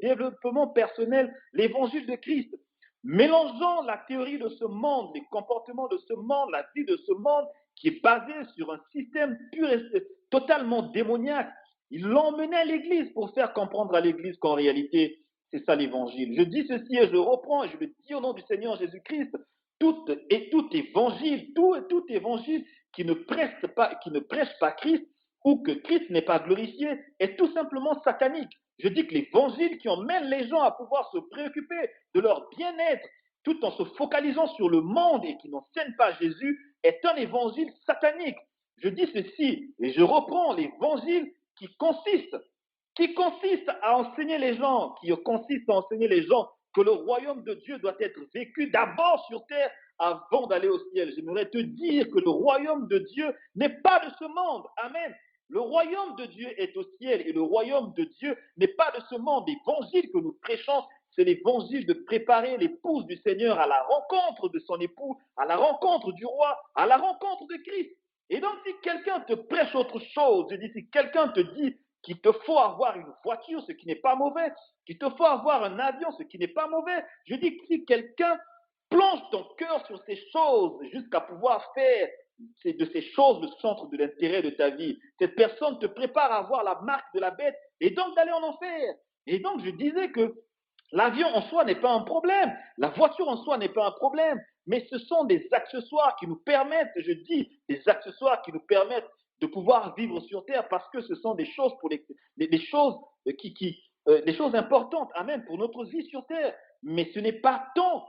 développement personnel, l'évangile de Christ, mélangeant la théorie de ce monde, les comportements de ce monde, la vie de ce monde qui est basé sur un système pur et totalement démoniaque. Il l'emmenait à l'église pour faire comprendre à l'église qu'en réalité, c'est ça l'évangile. Je dis ceci et je reprends et je le dis au nom du Seigneur Jésus-Christ. Tout évangile qui ne prêche pas Christ ou que Christ n'est pas glorifié est tout simplement satanique. Je dis que l'évangile qui emmène les gens à pouvoir se préoccuper de leur bien-être tout en se focalisant sur le monde et qui n'enseigne pas Jésus est un évangile satanique. Je dis ceci et je reprends l'évangile qui consiste à enseigner les gens, que le royaume de Dieu doit être vécu d'abord sur terre avant d'aller au ciel. J'aimerais te dire que le royaume de Dieu n'est pas de ce monde. Amen. Le royaume de Dieu est au ciel et le royaume de Dieu n'est pas de ce monde. L'évangile que nous prêchons, c'est l'évangile de préparer l'épouse du Seigneur à la rencontre de son époux, à la rencontre du roi, à la rencontre de Christ. Et donc, si quelqu'un te prêche autre chose, je dis, si quelqu'un te dit qu'il te faut avoir une voiture, ce qui n'est pas mauvais, qu'il te faut avoir un avion, ce qui n'est pas mauvais, je dis que si quelqu'un plonge ton cœur sur ces choses jusqu'à pouvoir faire de ces choses le centre de l'intérêt de ta vie, cette personne te prépare à voir la marque de la bête et donc d'aller en enfer. Et donc, je disais que l'avion en soi n'est pas un problème, la voiture en soi n'est pas un problème, mais ce sont des accessoires qui nous permettent, je dis, des accessoires qui nous permettent de pouvoir vivre sur terre parce que ce sont des choses pour les choses des choses importantes, amen, pour notre vie sur terre. Mais ce n'est pas tant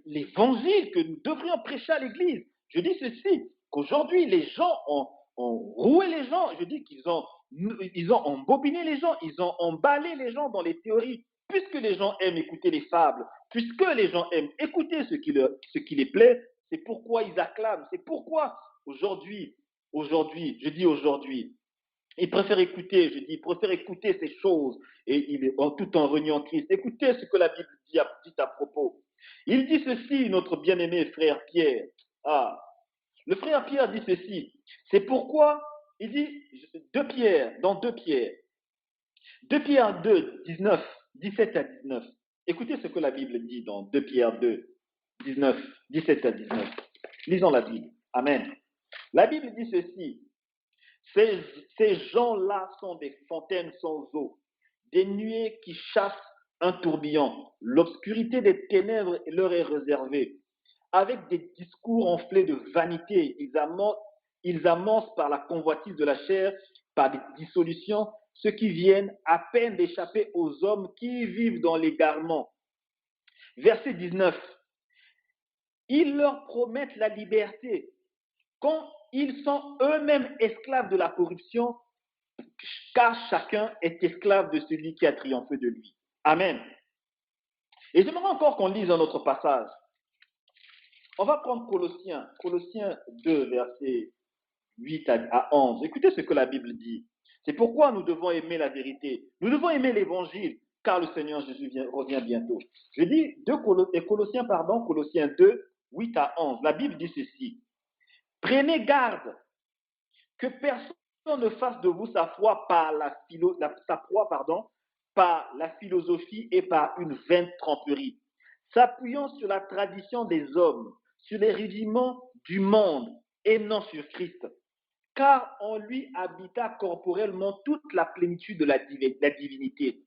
l'évangile que nous devrions prêcher à l'église. Je dis ceci, qu'aujourd'hui les gens ont roué les gens, je dis ils ont embobiné les gens, ils ont emballé les gens dans les théories, puisque les gens aiment écouter les fables, puisque les gens aiment écouter ce qui les plaît, c'est pourquoi ils acclament, c'est pourquoi aujourd'hui, je dis aujourd'hui, ils préfèrent écouter ces choses tout en reniant Christ. Écoutez ce que la Bible dit à propos. Il dit ceci, notre bien-aimé frère Pierre. Ah, le frère Pierre dit ceci. C'est pourquoi il dit dans 2 Pierre 2 Pierre 17 à 19. Écoutez ce que la Bible dit dans 2 Pierre 2, 17 à 19. Lisons la Bible. Amen. La Bible dit ceci. Ces gens-là sont des fontaines sans eau, des nuées qui chassent un tourbillon. L'obscurité des ténèbres leur est réservée. Avec des discours enflés de vanité, ils amorcent par la convoitise de la chair, par des dissolutions, ceux qui viennent à peine d'échapper aux hommes qui vivent dans l'égarement. Verset 19. Ils leur promettent la liberté quand ils sont eux-mêmes esclaves de la corruption, car chacun est esclave de celui qui a triomphé de lui. Amen. Et j'aimerais encore qu'on lise un autre passage. On va prendre Colossiens 2, versets 8 à 11. Écoutez ce que la Bible dit. C'est pourquoi nous devons aimer la vérité. Nous devons aimer l'évangile, car le Seigneur Jésus revient bientôt. Je dis Colossiens 2, 8 à 11. La Bible dit ceci. Prenez garde que personne ne fasse de vous sa foi par la philosophie et par une vaine tromperie, s'appuyant sur la tradition des hommes, sur les rudiments du monde et non sur Christ. Car en lui habita corporellement toute la plénitude de la divinité.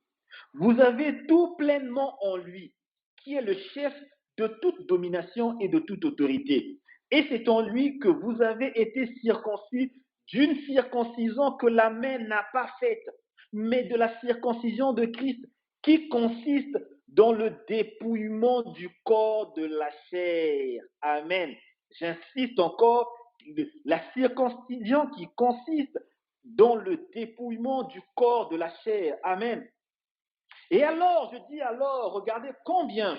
Vous avez tout pleinement en lui, qui est le chef de toute domination et de toute autorité. Et c'est en lui que vous avez été circoncis d'une circoncision que la main n'a pas faite, mais de la circoncision de Christ qui consiste dans le dépouillement du corps de la chair. Amen. J'insiste encore, la circoncision qui consiste dans le dépouillement du corps de la chair. Amen. Et alors, regardez combien,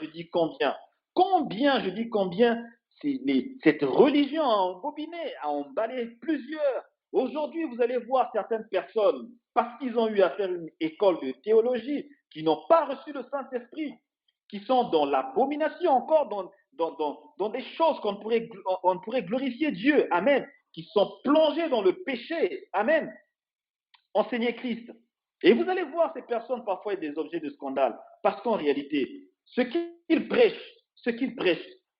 cette religion a embobiné, a emballé plusieurs. Aujourd'hui, vous allez voir certaines personnes, parce qu'ils ont eu à faire une école de théologie, qui n'ont pas reçu le Saint-Esprit, qui sont dans l'abomination, encore dans des choses qu'on pourrait glorifier Dieu, amen, qui sont plongés dans le péché, amen, enseigner Christ. Et vous allez voir ces personnes parfois être des objets de scandale, parce qu'en réalité, ce qu'ils prêchent,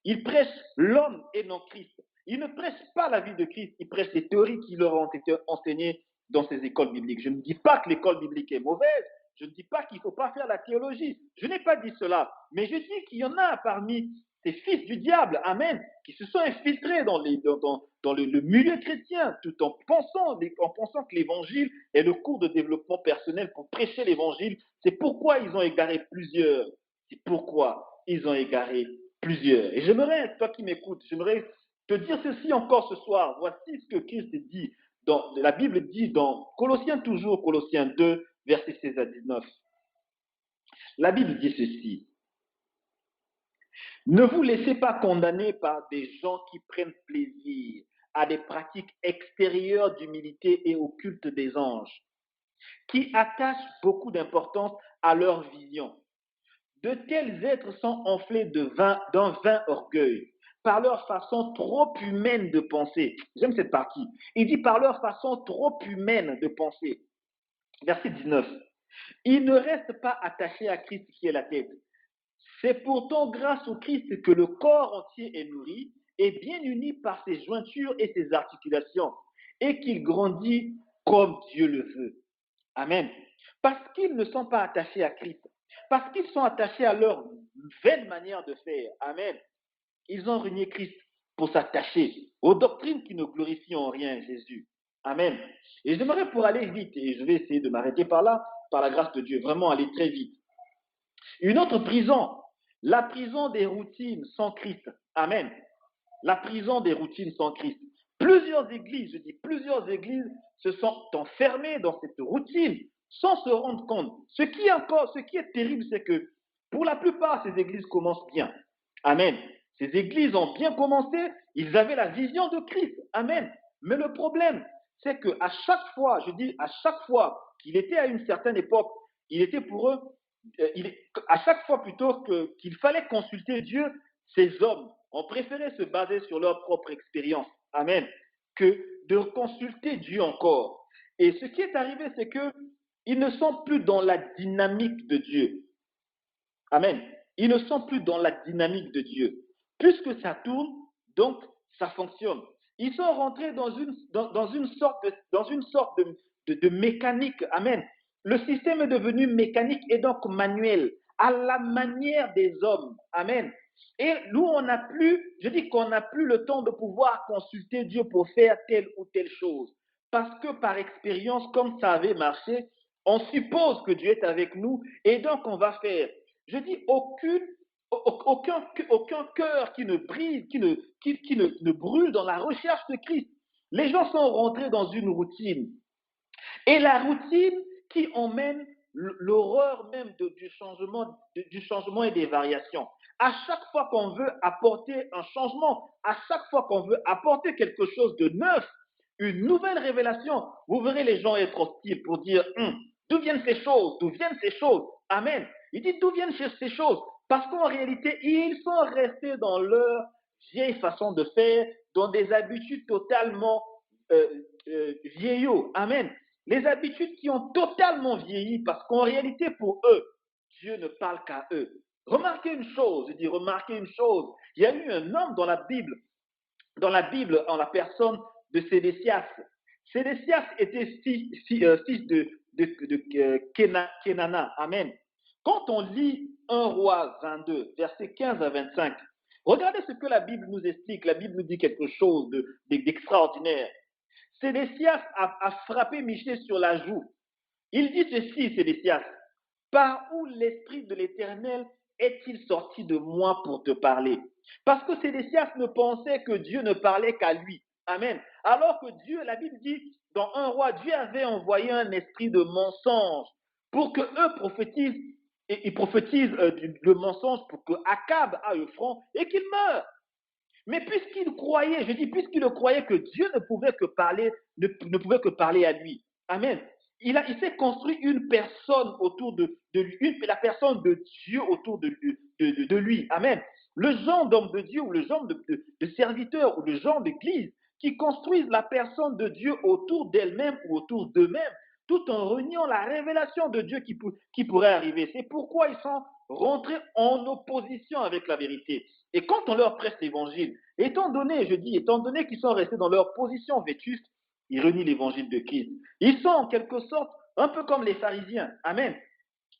ils prêchent l'homme et non Christ. Ils ne prêchent pas la vie de Christ, ils prêchent les théories qui leur ont été enseignées dans ces écoles bibliques. Je ne dis pas que l'école biblique est mauvaise, je ne dis pas qu'il ne faut pas faire la théologie. Je n'ai pas dit cela, mais je dis qu'il y en a parmi ces fils du diable, amen, qui se sont infiltrés dans le milieu chrétien, tout en pensant que l'évangile est le cours de développement personnel pour prêcher l'évangile. C'est pourquoi ils ont égaré plusieurs. C'est pourquoi ils ont égaré plusieurs. Et j'aimerais, toi qui m'écoutes, j'aimerais te dire ceci encore ce soir. Voici ce que Christ dit, la Bible dit dans Colossiens toujours, Colossiens 2, versets 16 à 19. La Bible dit ceci. Ne vous laissez pas condamner par des gens qui prennent plaisir à des pratiques extérieures d'humilité et au culte des anges, qui attachent beaucoup d'importance à leur vision. De tels êtres sont enflés d'un vain orgueil, par leur façon trop humaine de penser. J'aime cette partie. Il dit par leur façon trop humaine de penser. Verset 19. Ils ne restent pas attachés à Christ qui est la tête. C'est pourtant grâce au Christ que le corps entier est nourri et bien uni par ses jointures et ses articulations, et qu'il grandit comme Dieu le veut. Amen. Parce qu'ils ne sont pas attachés à Christ, parce qu'ils sont attachés à leur vaine manière de faire. Amen. Ils ont renié Christ pour s'attacher aux doctrines qui ne glorifient en rien Jésus. Amen. Et j'aimerais pour aller vite, et je vais essayer de m'arrêter par là, par la grâce de Dieu, vraiment aller très vite. Une autre prison, la prison des routines sans Christ. Amen. La prison des routines sans Christ. Plusieurs églises, je dis plusieurs églises, se sont enfermées dans cette routine sans se rendre compte. Ce qui est terrible, c'est que pour la plupart, ces églises commencent bien. Amen. Ces églises ont bien commencé, ils avaient la vision de Christ. Amen. Mais le problème, c'est qu'à chaque fois, je dis à chaque fois qu'il était à une certaine époque, il était pour eux, à chaque fois plutôt qu'il fallait consulter Dieu, ces hommes ont préféré se baser sur leur propre expérience. Amen. Que de consulter Dieu encore. Et ce qui est arrivé, c'est qu'ils ne sont plus dans la dynamique de Dieu. Amen. Ils ne sont plus dans la dynamique de Dieu. Puisque ça tourne, donc ça fonctionne. Ils sont rentrés dans une sorte de mécanique. Amen. Le système est devenu mécanique et donc manuel, à la manière des hommes. Amen. Et nous, on n'a plus, je dis qu'on n'a plus le temps de pouvoir consulter Dieu pour faire telle ou telle chose. Parce que par expérience, comme ça avait marché, on suppose que Dieu est avec nous et donc on va faire. Je dis aucun cœur qui ne brille, ne brûle dans la recherche de Christ. Les gens sont rentrés dans une routine. Et la routine qui emmène l'horreur même du changement et des variations. À chaque fois qu'on veut apporter un changement, à chaque fois qu'on veut apporter quelque chose de neuf, une nouvelle révélation, vous verrez les gens être hostiles pour dire d'où viennent ces choses, d'où viennent ces choses. Amen. Il dit d'où viennent ces choses, parce qu'en réalité, ils sont restés dans leur vieille façon de faire, dans des habitudes totalement vieillots. Amen. Les habitudes qui ont totalement vieilli, parce qu'en réalité, pour eux, Dieu ne parle qu'à eux. Remarquez une chose, je dis remarquez une chose. Il y a eu un homme dans la Bible, en la personne de Sédécias. Sédécias était fils de Kenana. Amen. Quand on lit 1 roi 22, versets 15 à 25, regardez ce que la Bible nous explique. La Bible nous dit quelque chose d'extraordinaire. Sédécias a frappé Michée sur la joue. Il dit ceci, Sédécias, par où l'Esprit de l'Éternel est-il sorti de moi pour te parler? Parce que Sédécias ne pensait que Dieu ne parlait qu'à lui. Amen. Alors que Dieu, la Bible dit, dans un roi, Dieu avait envoyé un esprit de mensonge pour que eux prophétisent, et ils prophétisent le mensonge pour que Akab aille au front et qu'il meure. Mais puisqu'il croyait, je dis, puisqu'il croyait que Dieu ne pouvait que parler, ne pouvait que parler à lui. Amen. Il s'est construit une personne autour de lui, la personne de Dieu autour de lui. Amen. Le genre d'homme de Dieu ou le genre de serviteur ou le genre d'église qui construisent la personne de Dieu autour d'elle-même ou autour d'eux-mêmes, tout en reniant la révélation de Dieu qui pourrait arriver. C'est pourquoi ils sont rentrés en opposition avec la vérité. Et quand on leur presse l'évangile, étant donné, je dis, étant donné qu'ils sont restés dans leur position vétuste, ils renient l'évangile de Christ. Ils sont en quelque sorte un peu comme les pharisiens. Amen.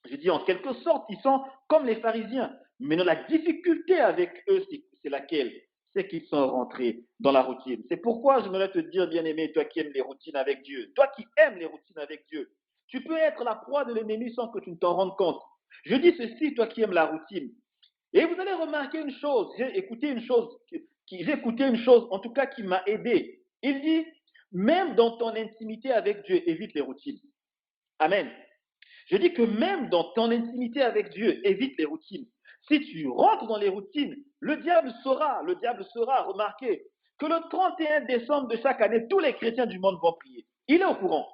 Je dis en quelque sorte, ils sont comme les pharisiens. Mais la difficulté avec eux, c'est laquelle? C'est qu'ils sont rentrés dans la routine. C'est pourquoi je voudrais te dire, bien-aimé, toi qui aimes les routines avec Dieu, toi qui aimes les routines avec Dieu, tu peux être la proie de l'ennemi sans que tu ne t'en rendes compte. Je dis ceci, toi qui aimes la routine. Et vous allez remarquer une chose, j'ai écouté une chose, en tout cas qui m'a aidé. Il dit, même dans ton intimité avec Dieu, évite les routines. Amen. Je dis que même dans ton intimité avec Dieu, évite les routines. Si tu rentres dans les routines, le diable saura remarquer que le 31 décembre de chaque année, tous les chrétiens du monde vont prier. Il est au courant.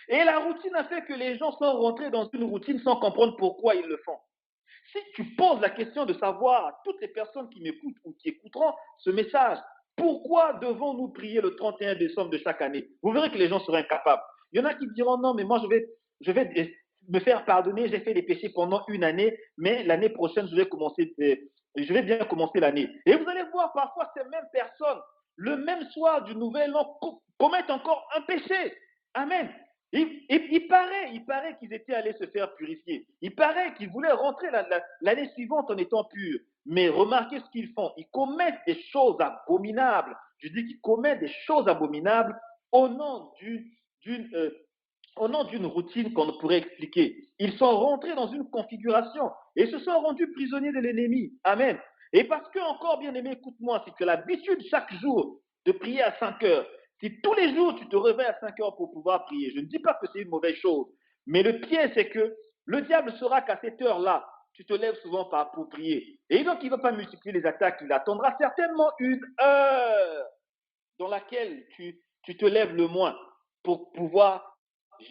Et la routine a fait que les gens sont rentrés dans une routine sans comprendre pourquoi ils le font. Si tu poses la question de savoir à toutes les personnes qui m'écoutent ou qui écouteront ce message, pourquoi devons-nous prier le 31 décembre de chaque année? Vous verrez que les gens seraient incapables. Il y en a qui diront non, mais moi je vais me faire pardonner, j'ai fait des péchés pendant une année, mais l'année prochaine je vais bien commencer l'année. Et vous allez voir parfois ces mêmes personnes, le même soir du nouvel an, commettent encore un péché. Amen. Il paraît qu'ils étaient allés se faire purifier. Il paraît qu'ils voulaient rentrer l'année suivante en étant purs. Mais remarquez ce qu'ils font. Ils commettent des choses abominables. Je dis qu'ils commettent des choses abominables au nom d'une euh, au nom d'une routine qu'on ne pourrait expliquer. Ils sont rentrés dans une configuration et se sont rendus prisonniers de l'ennemi. Amen. Et parce que, encore bien aimé, écoute-moi, si tu as l'habitude chaque jour de prier à 5 heures, si tous les jours tu te réveilles à 5 heures pour pouvoir prier, je ne dis pas que c'est une mauvaise chose, mais le piège c'est que le diable saura qu'à cette heure-là, tu te lèves souvent pour prier. Et donc il ne va pas multiplier les attaques, il attendra certainement une heure dans laquelle tu te lèves le moins pour pouvoir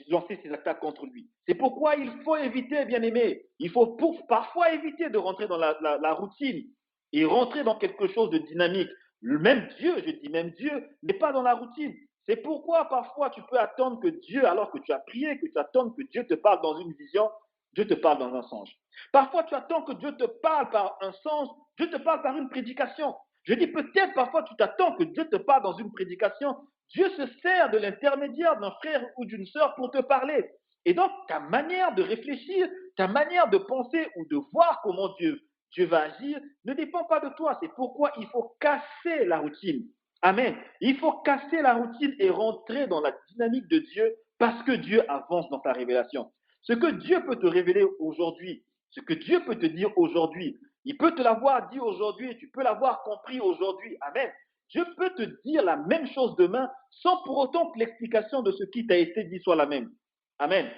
lancer ses attaques contre lui. C'est pourquoi il faut éviter, bien aimé, il faut parfois éviter de rentrer dans la routine et rentrer dans quelque chose de dynamique. Même Dieu, je dis même Dieu, n'est pas dans la routine. C'est pourquoi parfois tu peux attendre que Dieu, alors que tu as prié, que tu attends que Dieu te parle dans une vision, Dieu te parle dans un songe. Parfois tu attends que Dieu te parle par un songe, Dieu te parle par une prédication. Je dis peut-être parfois tu t'attends que Dieu te parle dans une prédication. Dieu se sert de l'intermédiaire d'un frère ou d'une sœur pour te parler. Et donc ta manière de réfléchir, ta manière de penser ou de voir comment Dieu va agir ne dépend pas de toi. C'est pourquoi il faut casser la routine. Amen. Il faut casser la routine et rentrer dans la dynamique de Dieu parce que Dieu avance dans sa révélation. Ce que Dieu peut te révéler aujourd'hui, ce que Dieu peut te dire aujourd'hui, il peut te l'avoir dit aujourd'hui et tu peux l'avoir compris aujourd'hui. Amen. Dieu peut te dire la même chose demain sans pour autant que l'explication de ce qui t'a été dit soit la même. Amen.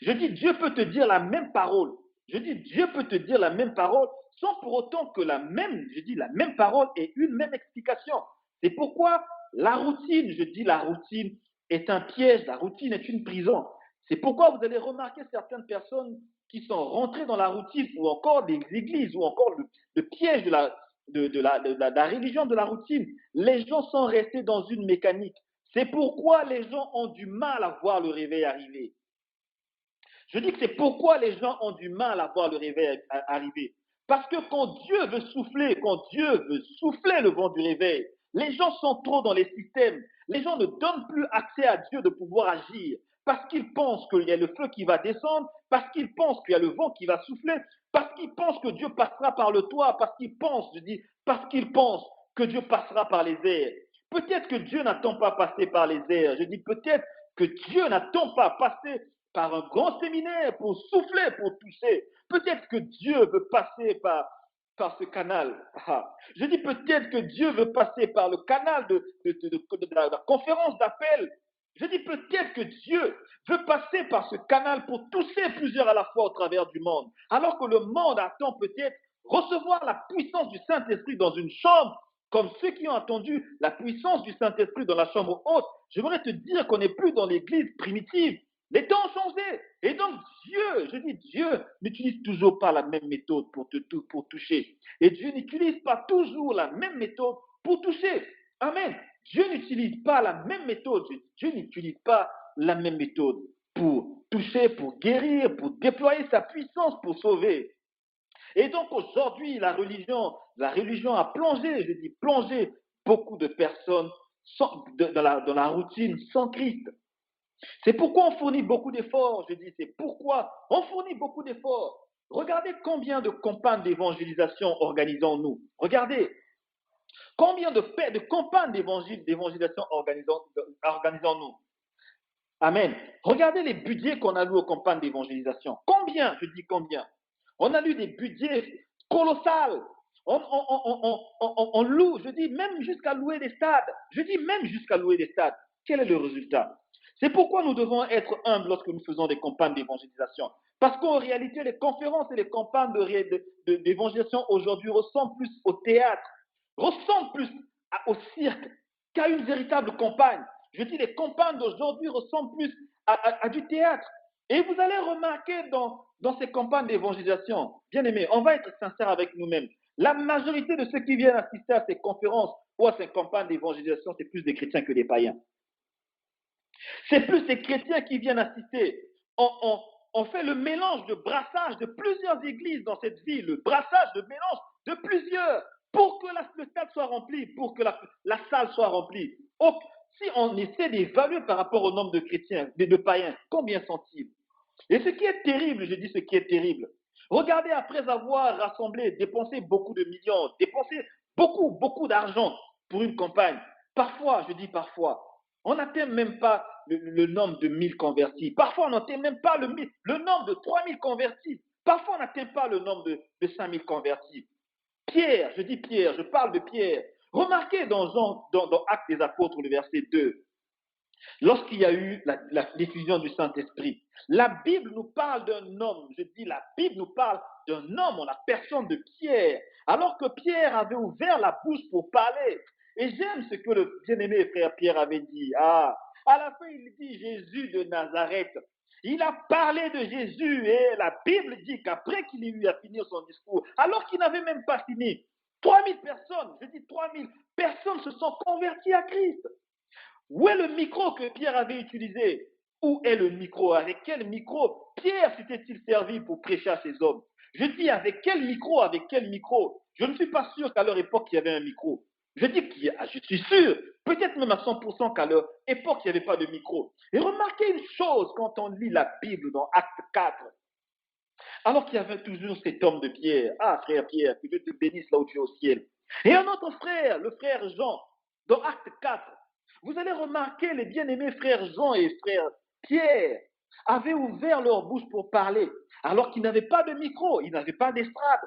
Je dis Dieu peut te dire la même parole. Je dis Dieu peut te dire la même parole sans pour autant que la même parole ait une même explication. C'est pourquoi la routine, je dis la routine est un piège, la routine est une prison. C'est pourquoi vous allez remarquer certaines personnes qui sont rentrées dans la routine ou encore des églises ou encore le piège de la religion de la routine. Les gens sont restés dans une mécanique. C'est pourquoi les gens ont du mal à voir le réveil arriver. Je dis que c'est pourquoi les gens ont du mal à voir le réveil arriver. Parce que quand Dieu veut souffler le vent du réveil, les gens sont trop dans les systèmes. Les gens ne donnent plus accès à Dieu de pouvoir agir. Parce qu'ils pensent qu'il y a le feu qui va descendre, parce qu'ils pensent qu'il y a le vent qui va souffler, parce qu'ils pensent que Dieu passera par le toit, parce qu'ils pensent que Dieu passera par les airs. Peut-être que Dieu n'attend pas passer par les airs. Je dis peut-être que Dieu n'attend pas passer par un grand séminaire pour souffler, pour toucher. Peut-être que Dieu veut passer par ce canal. Je dis peut-être que Dieu veut passer par le canal de la conférence d'appel. Je dis peut-être que Dieu veut passer par ce canal pour toucher plusieurs à la fois au travers du monde. Alors que le monde attend peut-être recevoir la puissance du Saint-Esprit dans une chambre, comme ceux qui ont entendu la puissance du Saint-Esprit dans la chambre haute. Je voudrais te dire qu'on n'est plus dans l'église primitive. Les temps ont changé. Et donc Dieu n'utilise toujours pas la même méthode pour toucher. Et Dieu n'utilise pas toujours la même méthode pour toucher. Amen. Dieu n'utilise pas la même méthode. Dieu n'utilise pas la même méthode pour toucher, pour guérir, pour déployer sa puissance pour sauver. Et donc aujourd'hui, la religion a plongé, je dis plongé, beaucoup de personnes dans la routine sans Christ. C'est pourquoi on fournit beaucoup d'efforts, je dis, c'est pourquoi on fournit beaucoup d'efforts. Regardez combien de campagnes d'évangélisation organisons-nous. Regardez combien de campagnes d'évangélisation organisons-nous. Amen. Regardez les budgets qu'on a alloués aux campagnes d'évangélisation. Combien, je dis combien. On a eu des budgets colossaux. On loue, je dis même jusqu'à louer des stades. Je dis même jusqu'à louer des stades. Quel est le résultat? C'est pourquoi nous devons être humbles lorsque nous faisons des campagnes d'évangélisation. Parce qu'en réalité, les conférences et les campagnes d'évangélisation aujourd'hui ressemblent plus au théâtre, ressemblent plus au cirque qu'à une véritable campagne. Je dis, les campagnes d'aujourd'hui ressemblent plus à du théâtre. Et vous allez remarquer dans ces campagnes d'évangélisation, bien aimés, on va être sincère avec nous-mêmes. La majorité de ceux qui viennent assister à ces conférences ou à ces campagnes d'évangélisation, c'est plus des chrétiens que des païens. C'est plus des chrétiens qui viennent assister. On fait le mélange de brassage de plusieurs églises dans cette ville, le brassage de mélange de plusieurs, pour que le stade soit rempli, pour que la salle soit remplie. Donc, si on essaie d'évaluer par rapport au nombre de chrétiens, de païens, combien sont-ils? Et ce qui est terrible, je dis ce qui est terrible, regardez après avoir rassemblé, dépensé beaucoup de millions, dépensé beaucoup d'argent pour une campagne. Parfois, je dis parfois, on n'atteint même pas le nombre de 1000 convertis. Parfois, on n'atteint même pas le nombre de 3000 convertis. Parfois, on n'atteint pas le nombre de 5000 convertis. Pierre, je dis Pierre, je parle de Pierre. Remarquez dans Actes des Apôtres, le verset 2, lorsqu'il y a eu la diffusion du Saint-Esprit, la Bible nous parle d'un homme, je dis la Bible nous parle d'un homme en la personne de Pierre, alors que Pierre avait ouvert la bouche pour parler. Et j'aime ce que le bien-aimé frère Pierre avait dit. Ah, à la fin, il dit Jésus de Nazareth. Il a parlé de Jésus et la Bible dit qu'après qu'il ait eu à finir son discours, alors qu'il n'avait même pas fini, 3000 personnes, je dis 3000 personnes se sont converties à Christ. Où est le micro que Pierre avait utilisé? Où est le micro? Avec quel micro Pierre s'était-il servi pour prêcher à ces hommes? Je dis avec quel micro? Avec quel micro? Je ne suis pas sûr qu'à leur époque, il y avait un micro. Je dis que je suis sûr, peut-être même à 100% qu'à leur époque, il n'y avait pas de micro. Et remarquez une chose quand on lit la Bible dans Acte 4. Alors qu'il y avait toujours cet homme de Pierre. Ah, frère Pierre, que Dieu te bénisse là où tu es au ciel. Et un autre frère, le frère Jean, dans Acte 4. Vous allez remarquer les bien-aimés frères Jean et frères Pierre avaient ouvert leur bouche pour parler, alors qu'ils n'avaient pas de micro, ils n'avaient pas d'estrade.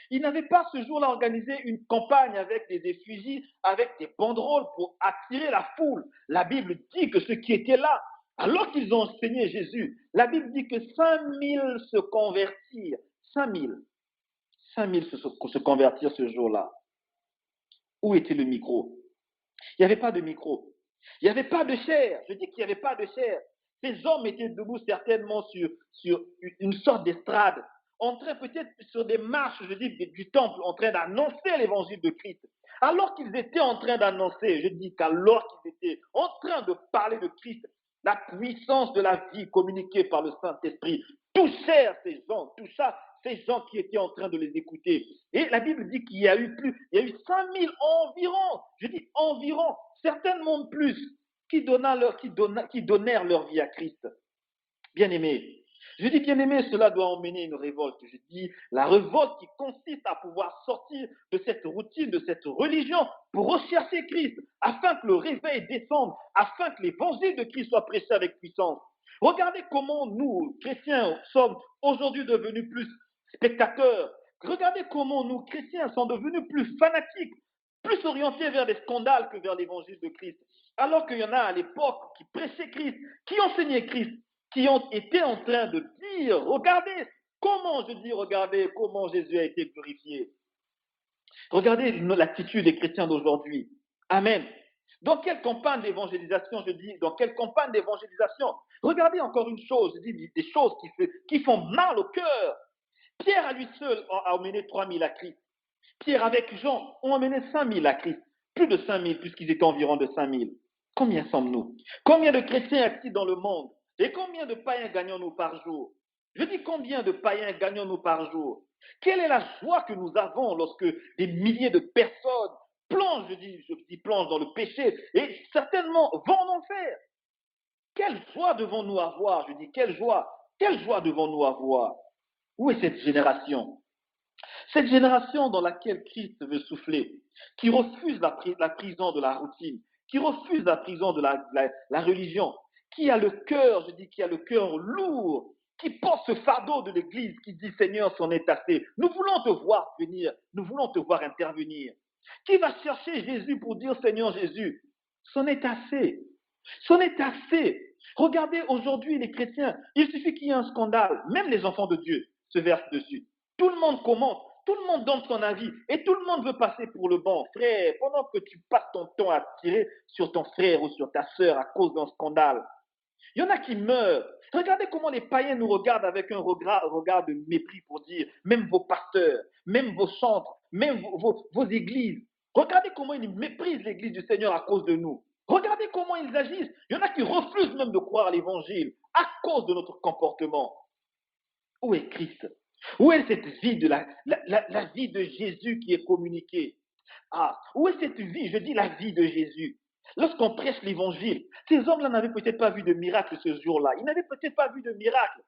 Ils n'avaient pas ce jour-là organisé une campagne avec des effigies, avec des banderoles pour attirer la foule. La Bible dit que ceux qui étaient là, alors qu'ils ont enseigné Jésus, la Bible dit que 5000 se convertirent. 5000. 5000 se convertirent ce jour-là. Où était le micro? Il n'y avait pas de micro. Il n'y avait pas de chair. Je dis qu'il n'y avait pas de chair. Ces hommes étaient debout certainement sur une sorte d'estrade, en train peut-être sur des marches, je dis, du temple, en train d'annoncer l'évangile de Christ. Alors qu'ils étaient en train d'annoncer, je dis qu'alors qu'ils étaient en train de parler de Christ, la puissance de la vie communiquée par le Saint-Esprit touchait ces gens, toucha ces gens qui étaient en train de les écouter. Et la Bible dit qu'il y a eu il y a eu 5000 environ, je dis environ, certainement plus, qui donnèrent leur vie à Christ. Bien-aimés, je dis bien-aimé, cela doit emmener une révolte. Je dis la révolte qui consiste à pouvoir sortir de cette routine, de cette religion, pour rechercher Christ, afin que le réveil descende, afin que l'évangile de Christ soit prêché avec puissance. Regardez comment nous, chrétiens, sommes aujourd'hui devenus plus spectateurs. Regardez comment nous, chrétiens, sommes devenus plus fanatiques, plus orientés vers des scandales que vers l'évangile de Christ. Alors qu'il y en a à l'époque qui prêchaient Christ, qui enseignaient Christ, qui ont été en train de dire, regardez regardez comment Jésus a été glorifié. Regardez l'attitude des chrétiens d'aujourd'hui. Amen. Dans quelle campagne d'évangélisation, je dis, dans quelle campagne d'évangélisation? Regardez encore une chose, je dis des choses qui font mal au cœur. Pierre à lui seul a emmené 3000 à Christ. Pierre avec Jean ont emmené 5000 à Christ. Plus de 5000 puisqu'ils étaient environ de 5000. Combien sommes-nous? Combien de chrétiens actifs dans le monde? Et combien de païens gagnons-nous par jour? Je dis combien de païens gagnons-nous par jour? Quelle est la joie que nous avons lorsque des milliers de personnes plongent, je dis plongent dans le péché et certainement vont en enfer? Quelle joie devons-nous avoir? Je dis quelle joie devons-nous avoir? Où est cette génération? Cette génération dans laquelle Christ veut souffler, qui refuse la prison de la routine, qui refuse la prison de la religion, qui a le cœur, je dis, qui a le cœur lourd, qui porte ce fardeau de l'Église, qui dit Seigneur, c'en est assez. Nous voulons te voir venir, nous voulons te voir intervenir. Qui va chercher Jésus pour dire Seigneur Jésus, c'en est assez, c'en est assez. Regardez aujourd'hui les chrétiens, il suffit qu'il y ait un scandale, même les enfants de Dieu se versent dessus. Tout le monde commente, tout le monde donne son avis et tout le monde veut passer pour le bon. Frère, pendant que tu passes ton temps à tirer sur ton frère ou sur ta sœur à cause d'un scandale, il y en a qui meurent. Regardez comment les païens nous regardent avec un regard de mépris pour dire, même vos pasteurs, même vos chantres, même vos églises. Regardez comment ils méprisent l'église du Seigneur à cause de nous. Regardez comment ils agissent. Il y en a qui refusent même de croire à l'évangile à cause de notre comportement. Où est Christ? Où est cette vie de la vie de Jésus qui est communiquée? Ah, où est cette vie? Je dis la vie de Jésus. Lorsqu'on prêche l'évangile, ces hommes-là n'avaient peut-être pas vu de miracle ce jour-là. Ils n'avaient peut-être pas vu de miracle.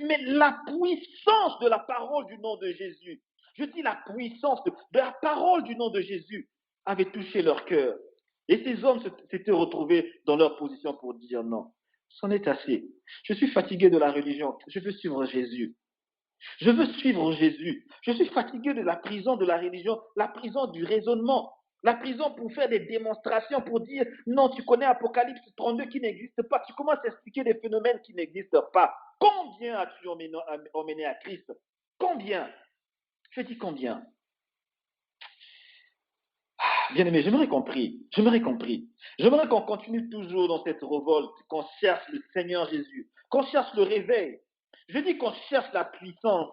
Mais la puissance de la parole du nom de Jésus, je dis la puissance de la parole du nom de Jésus avait touché leur cœur. Et ces hommes s'étaient retrouvés dans leur position pour dire non, c'en est assez. Je suis fatigué de la religion. Je veux suivre Jésus. Je veux suivre Jésus. Je suis fatigué de la prison de la religion, la prison du raisonnement, la prison pour faire des démonstrations, pour dire non, tu connais Apocalypse 32 qui n'existe pas. Tu commences à expliquer des phénomènes qui n'existent pas. Combien as-tu emmené à Christ? Combien? Je dis combien? Bien-aimé, j'aimerais compris. J'aimerais compris. J'aimerais qu'on continue toujours dans cette révolte, qu'on cherche le Seigneur Jésus, qu'on cherche le réveil. Je dis qu'on cherche la puissance.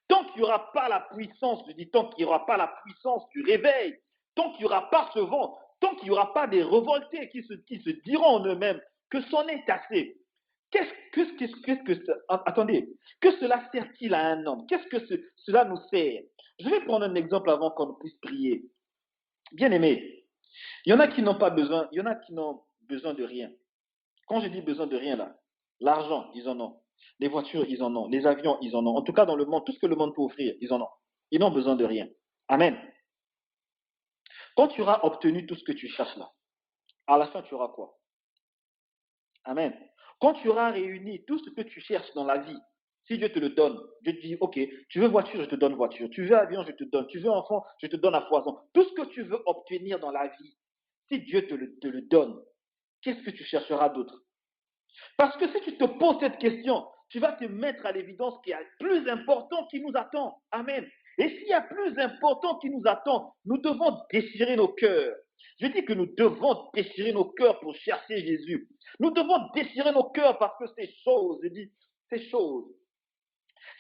Tant qu'il n'y aura pas la puissance, je dis tant qu'il n'y aura pas la puissance du réveil, tant qu'il n'y aura pas ce vent, tant qu'il n'y aura pas des révoltés qui se diront en eux-mêmes que c'en est assez. Attendez, que cela sert-il à un homme? Qu'est-ce que cela nous sert? Je vais prendre un exemple avant qu'on puisse prier. Bien aimé, il y en a qui n'ont pas besoin, il y en a qui n'ont besoin de rien. Quand je dis besoin de rien là, l'argent, ils en ont. Les voitures, ils en ont. Les avions, ils en ont. En tout cas, dans le monde, tout ce que le monde peut offrir, ils en ont. Ils n'ont besoin de rien. Amen. Quand tu auras obtenu tout ce que tu cherches là, à la fin, tu auras quoi? Amen. Quand tu auras réuni tout ce que tu cherches dans la vie, si Dieu te le donne, Dieu te dit, ok, tu veux voiture, je te donne voiture. Tu veux avion, je te donne. Tu veux enfant, je te donne à foison. Tout ce que tu veux obtenir dans la vie, si Dieu te le donne, qu'est-ce que tu chercheras d'autre? Parce que si tu te poses cette question, tu vas te mettre à l'évidence qu'il y a plus important qui nous attend. Amen. Et s'il y a plus important qui nous attend, nous devons déchirer nos cœurs. Je dis que nous devons déchirer nos cœurs pour chercher Jésus. Nous devons déchirer nos cœurs parce que ces choses, je dis, ces choses,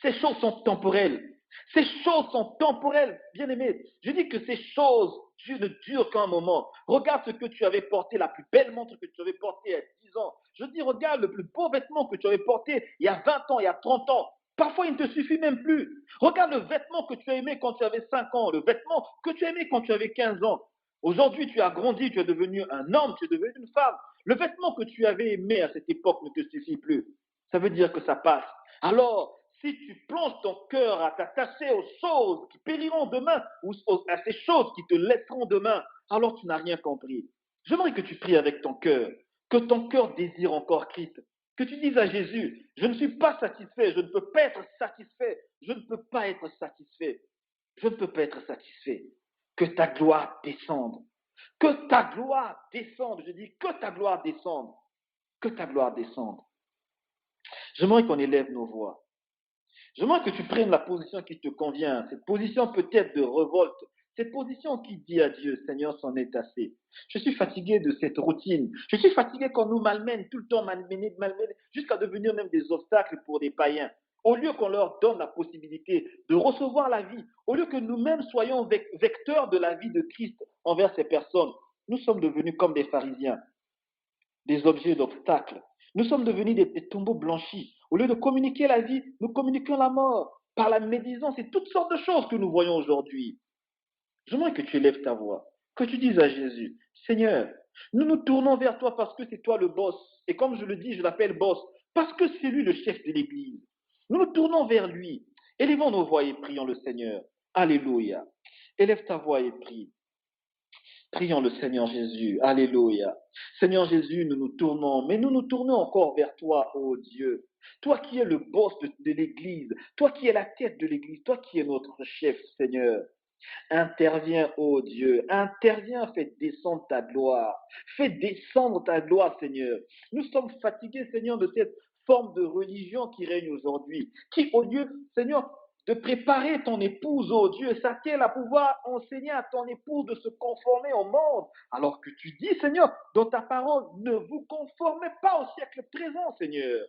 ces choses sont temporelles. Ces choses sont temporelles, bien-aimés. Je dis que ces choses ne durent qu'un moment. Regarde ce que tu avais porté, la plus belle montre que tu avais portée il y a 10 ans. Je dis, regarde le plus beau vêtement que tu avais porté il y a 20 ans, il y a 30 ans. Parfois, il ne te suffit même plus. Regarde le vêtement que tu as aimé quand tu avais 5 ans, le vêtement que tu as aimé quand tu avais 15 ans. Aujourd'hui, tu as grandi, tu es devenu un homme, tu es devenu une femme. Le vêtement que tu avais aimé à cette époque ne te suffit plus. Ça veut dire que ça passe. Alors, si tu plonges ton cœur à t'attacher aux choses qui périront demain ou à ces choses qui te laisseront demain, alors tu n'as rien compris. J'aimerais que tu pries avec ton cœur, que ton cœur désire encore Christ, que tu dises à Jésus, je ne suis pas satisfait, je ne peux pas être satisfait, je ne peux pas être satisfait, je ne peux pas être satisfait. Que ta gloire descende, que ta gloire descende, je dis que ta gloire descende, que ta gloire descende. J'aimerais qu'on élève nos voix. J'aimerais que tu prennes la position qui te convient, cette position peut-être de révolte, cette position qui dit à Dieu, Seigneur, c'en est assez. Je suis fatigué de cette routine. Je suis fatigué qu'on nous malmène, tout le temps malmène, jusqu'à devenir même des obstacles pour des païens. Au lieu qu'on leur donne la possibilité de recevoir la vie, au lieu que nous-mêmes soyons vecteurs de la vie de Christ envers ces personnes, nous sommes devenus comme des pharisiens, des objets d'obstacles. Nous sommes devenus des tombeaux blanchis. Au lieu de communiquer la vie, nous communiquons la mort. Par la médisance et toutes sortes de choses que nous voyons aujourd'hui. J'aimerais que tu élèves ta voix, que tu dises à Jésus, Seigneur, nous nous tournons vers toi parce que c'est toi le boss. Et comme je le dis, je l'appelle boss, parce que c'est lui le chef de l'Église. Nous nous tournons vers lui. Élevons nos voix et prions le Seigneur. Alléluia. Élève ta voix et prie. Prions le Seigneur Jésus. Alléluia. Seigneur Jésus, nous nous tournons, mais nous nous tournons encore vers toi, ô Dieu. Toi qui es le boss de l'Église, toi qui es la tête de l'Église, toi qui es notre chef, Seigneur. Interviens, ô Dieu, interviens, fais descendre ta gloire. Fais descendre ta gloire, Seigneur. Nous sommes fatigués, Seigneur, de cette forme de religion qui règne aujourd'hui, qui, au lieu, Seigneur, de préparer ton épouse, ô Dieu, s'attelle à pouvoir enseigner à ton épouse de se conformer au monde, alors que tu dis, Seigneur, dans ta parole, ne vous conformez pas au siècle présent, Seigneur.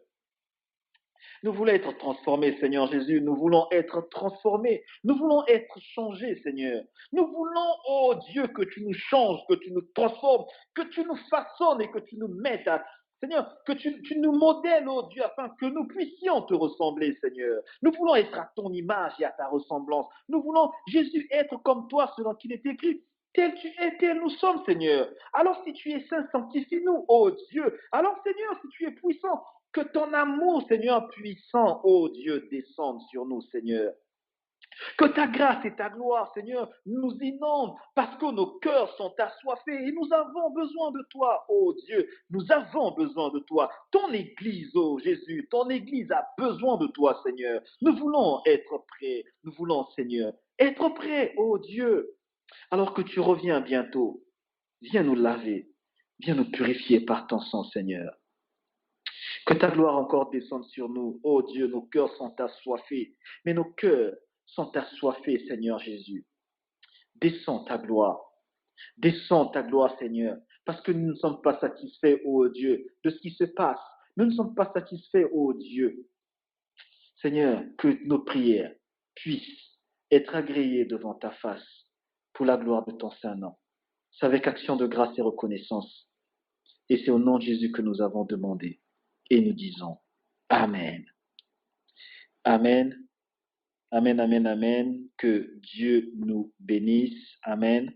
Nous voulons être transformés, Seigneur Jésus. Nous voulons être transformés. Nous voulons être changés, Seigneur. Nous voulons, oh Dieu, que tu nous changes, que tu nous transformes, que tu nous façonnes et que tu nous mettes à... Seigneur, que tu nous modèles, oh Dieu, afin que nous puissions te ressembler, Seigneur. Nous voulons être à ton image et à ta ressemblance. Nous voulons, Jésus, être comme toi, selon qu'il est écrit. Tel tu es, tel nous sommes, Seigneur. Alors si tu es saint, sanctifie-nous, oh Dieu. Alors Seigneur, si tu es puissant, que ton amour, Seigneur, puissant, ô Dieu, descende sur nous, Seigneur. Que ta grâce et ta gloire, Seigneur, nous inondent parce que nos cœurs sont assoiffés et nous avons besoin de toi, ô Dieu. Nous avons besoin de toi. Ton Église, ô Jésus, ton Église a besoin de toi, Seigneur. Nous voulons être prêts. Nous voulons, Seigneur, être prêts, ô Dieu. Alors que tu reviens bientôt, viens nous laver, viens nous purifier par ton sang, Seigneur. Que ta gloire encore descende sur nous. Oh Dieu, nos cœurs sont assoiffés, mais nos cœurs sont assoiffés, Seigneur Jésus. Descends ta gloire, Seigneur, parce que nous ne sommes pas satisfaits, oh Dieu, de ce qui se passe. Nous ne sommes pas satisfaits, oh Dieu. Seigneur, que nos prières puissent être agréées devant ta face pour la gloire de ton Saint-Nom. C'est avec action de grâce et reconnaissance. Et c'est au nom de Jésus que nous avons demandé. Et nous disons Amen. Amen. Amen, amen, amen. Que Dieu nous bénisse. Amen.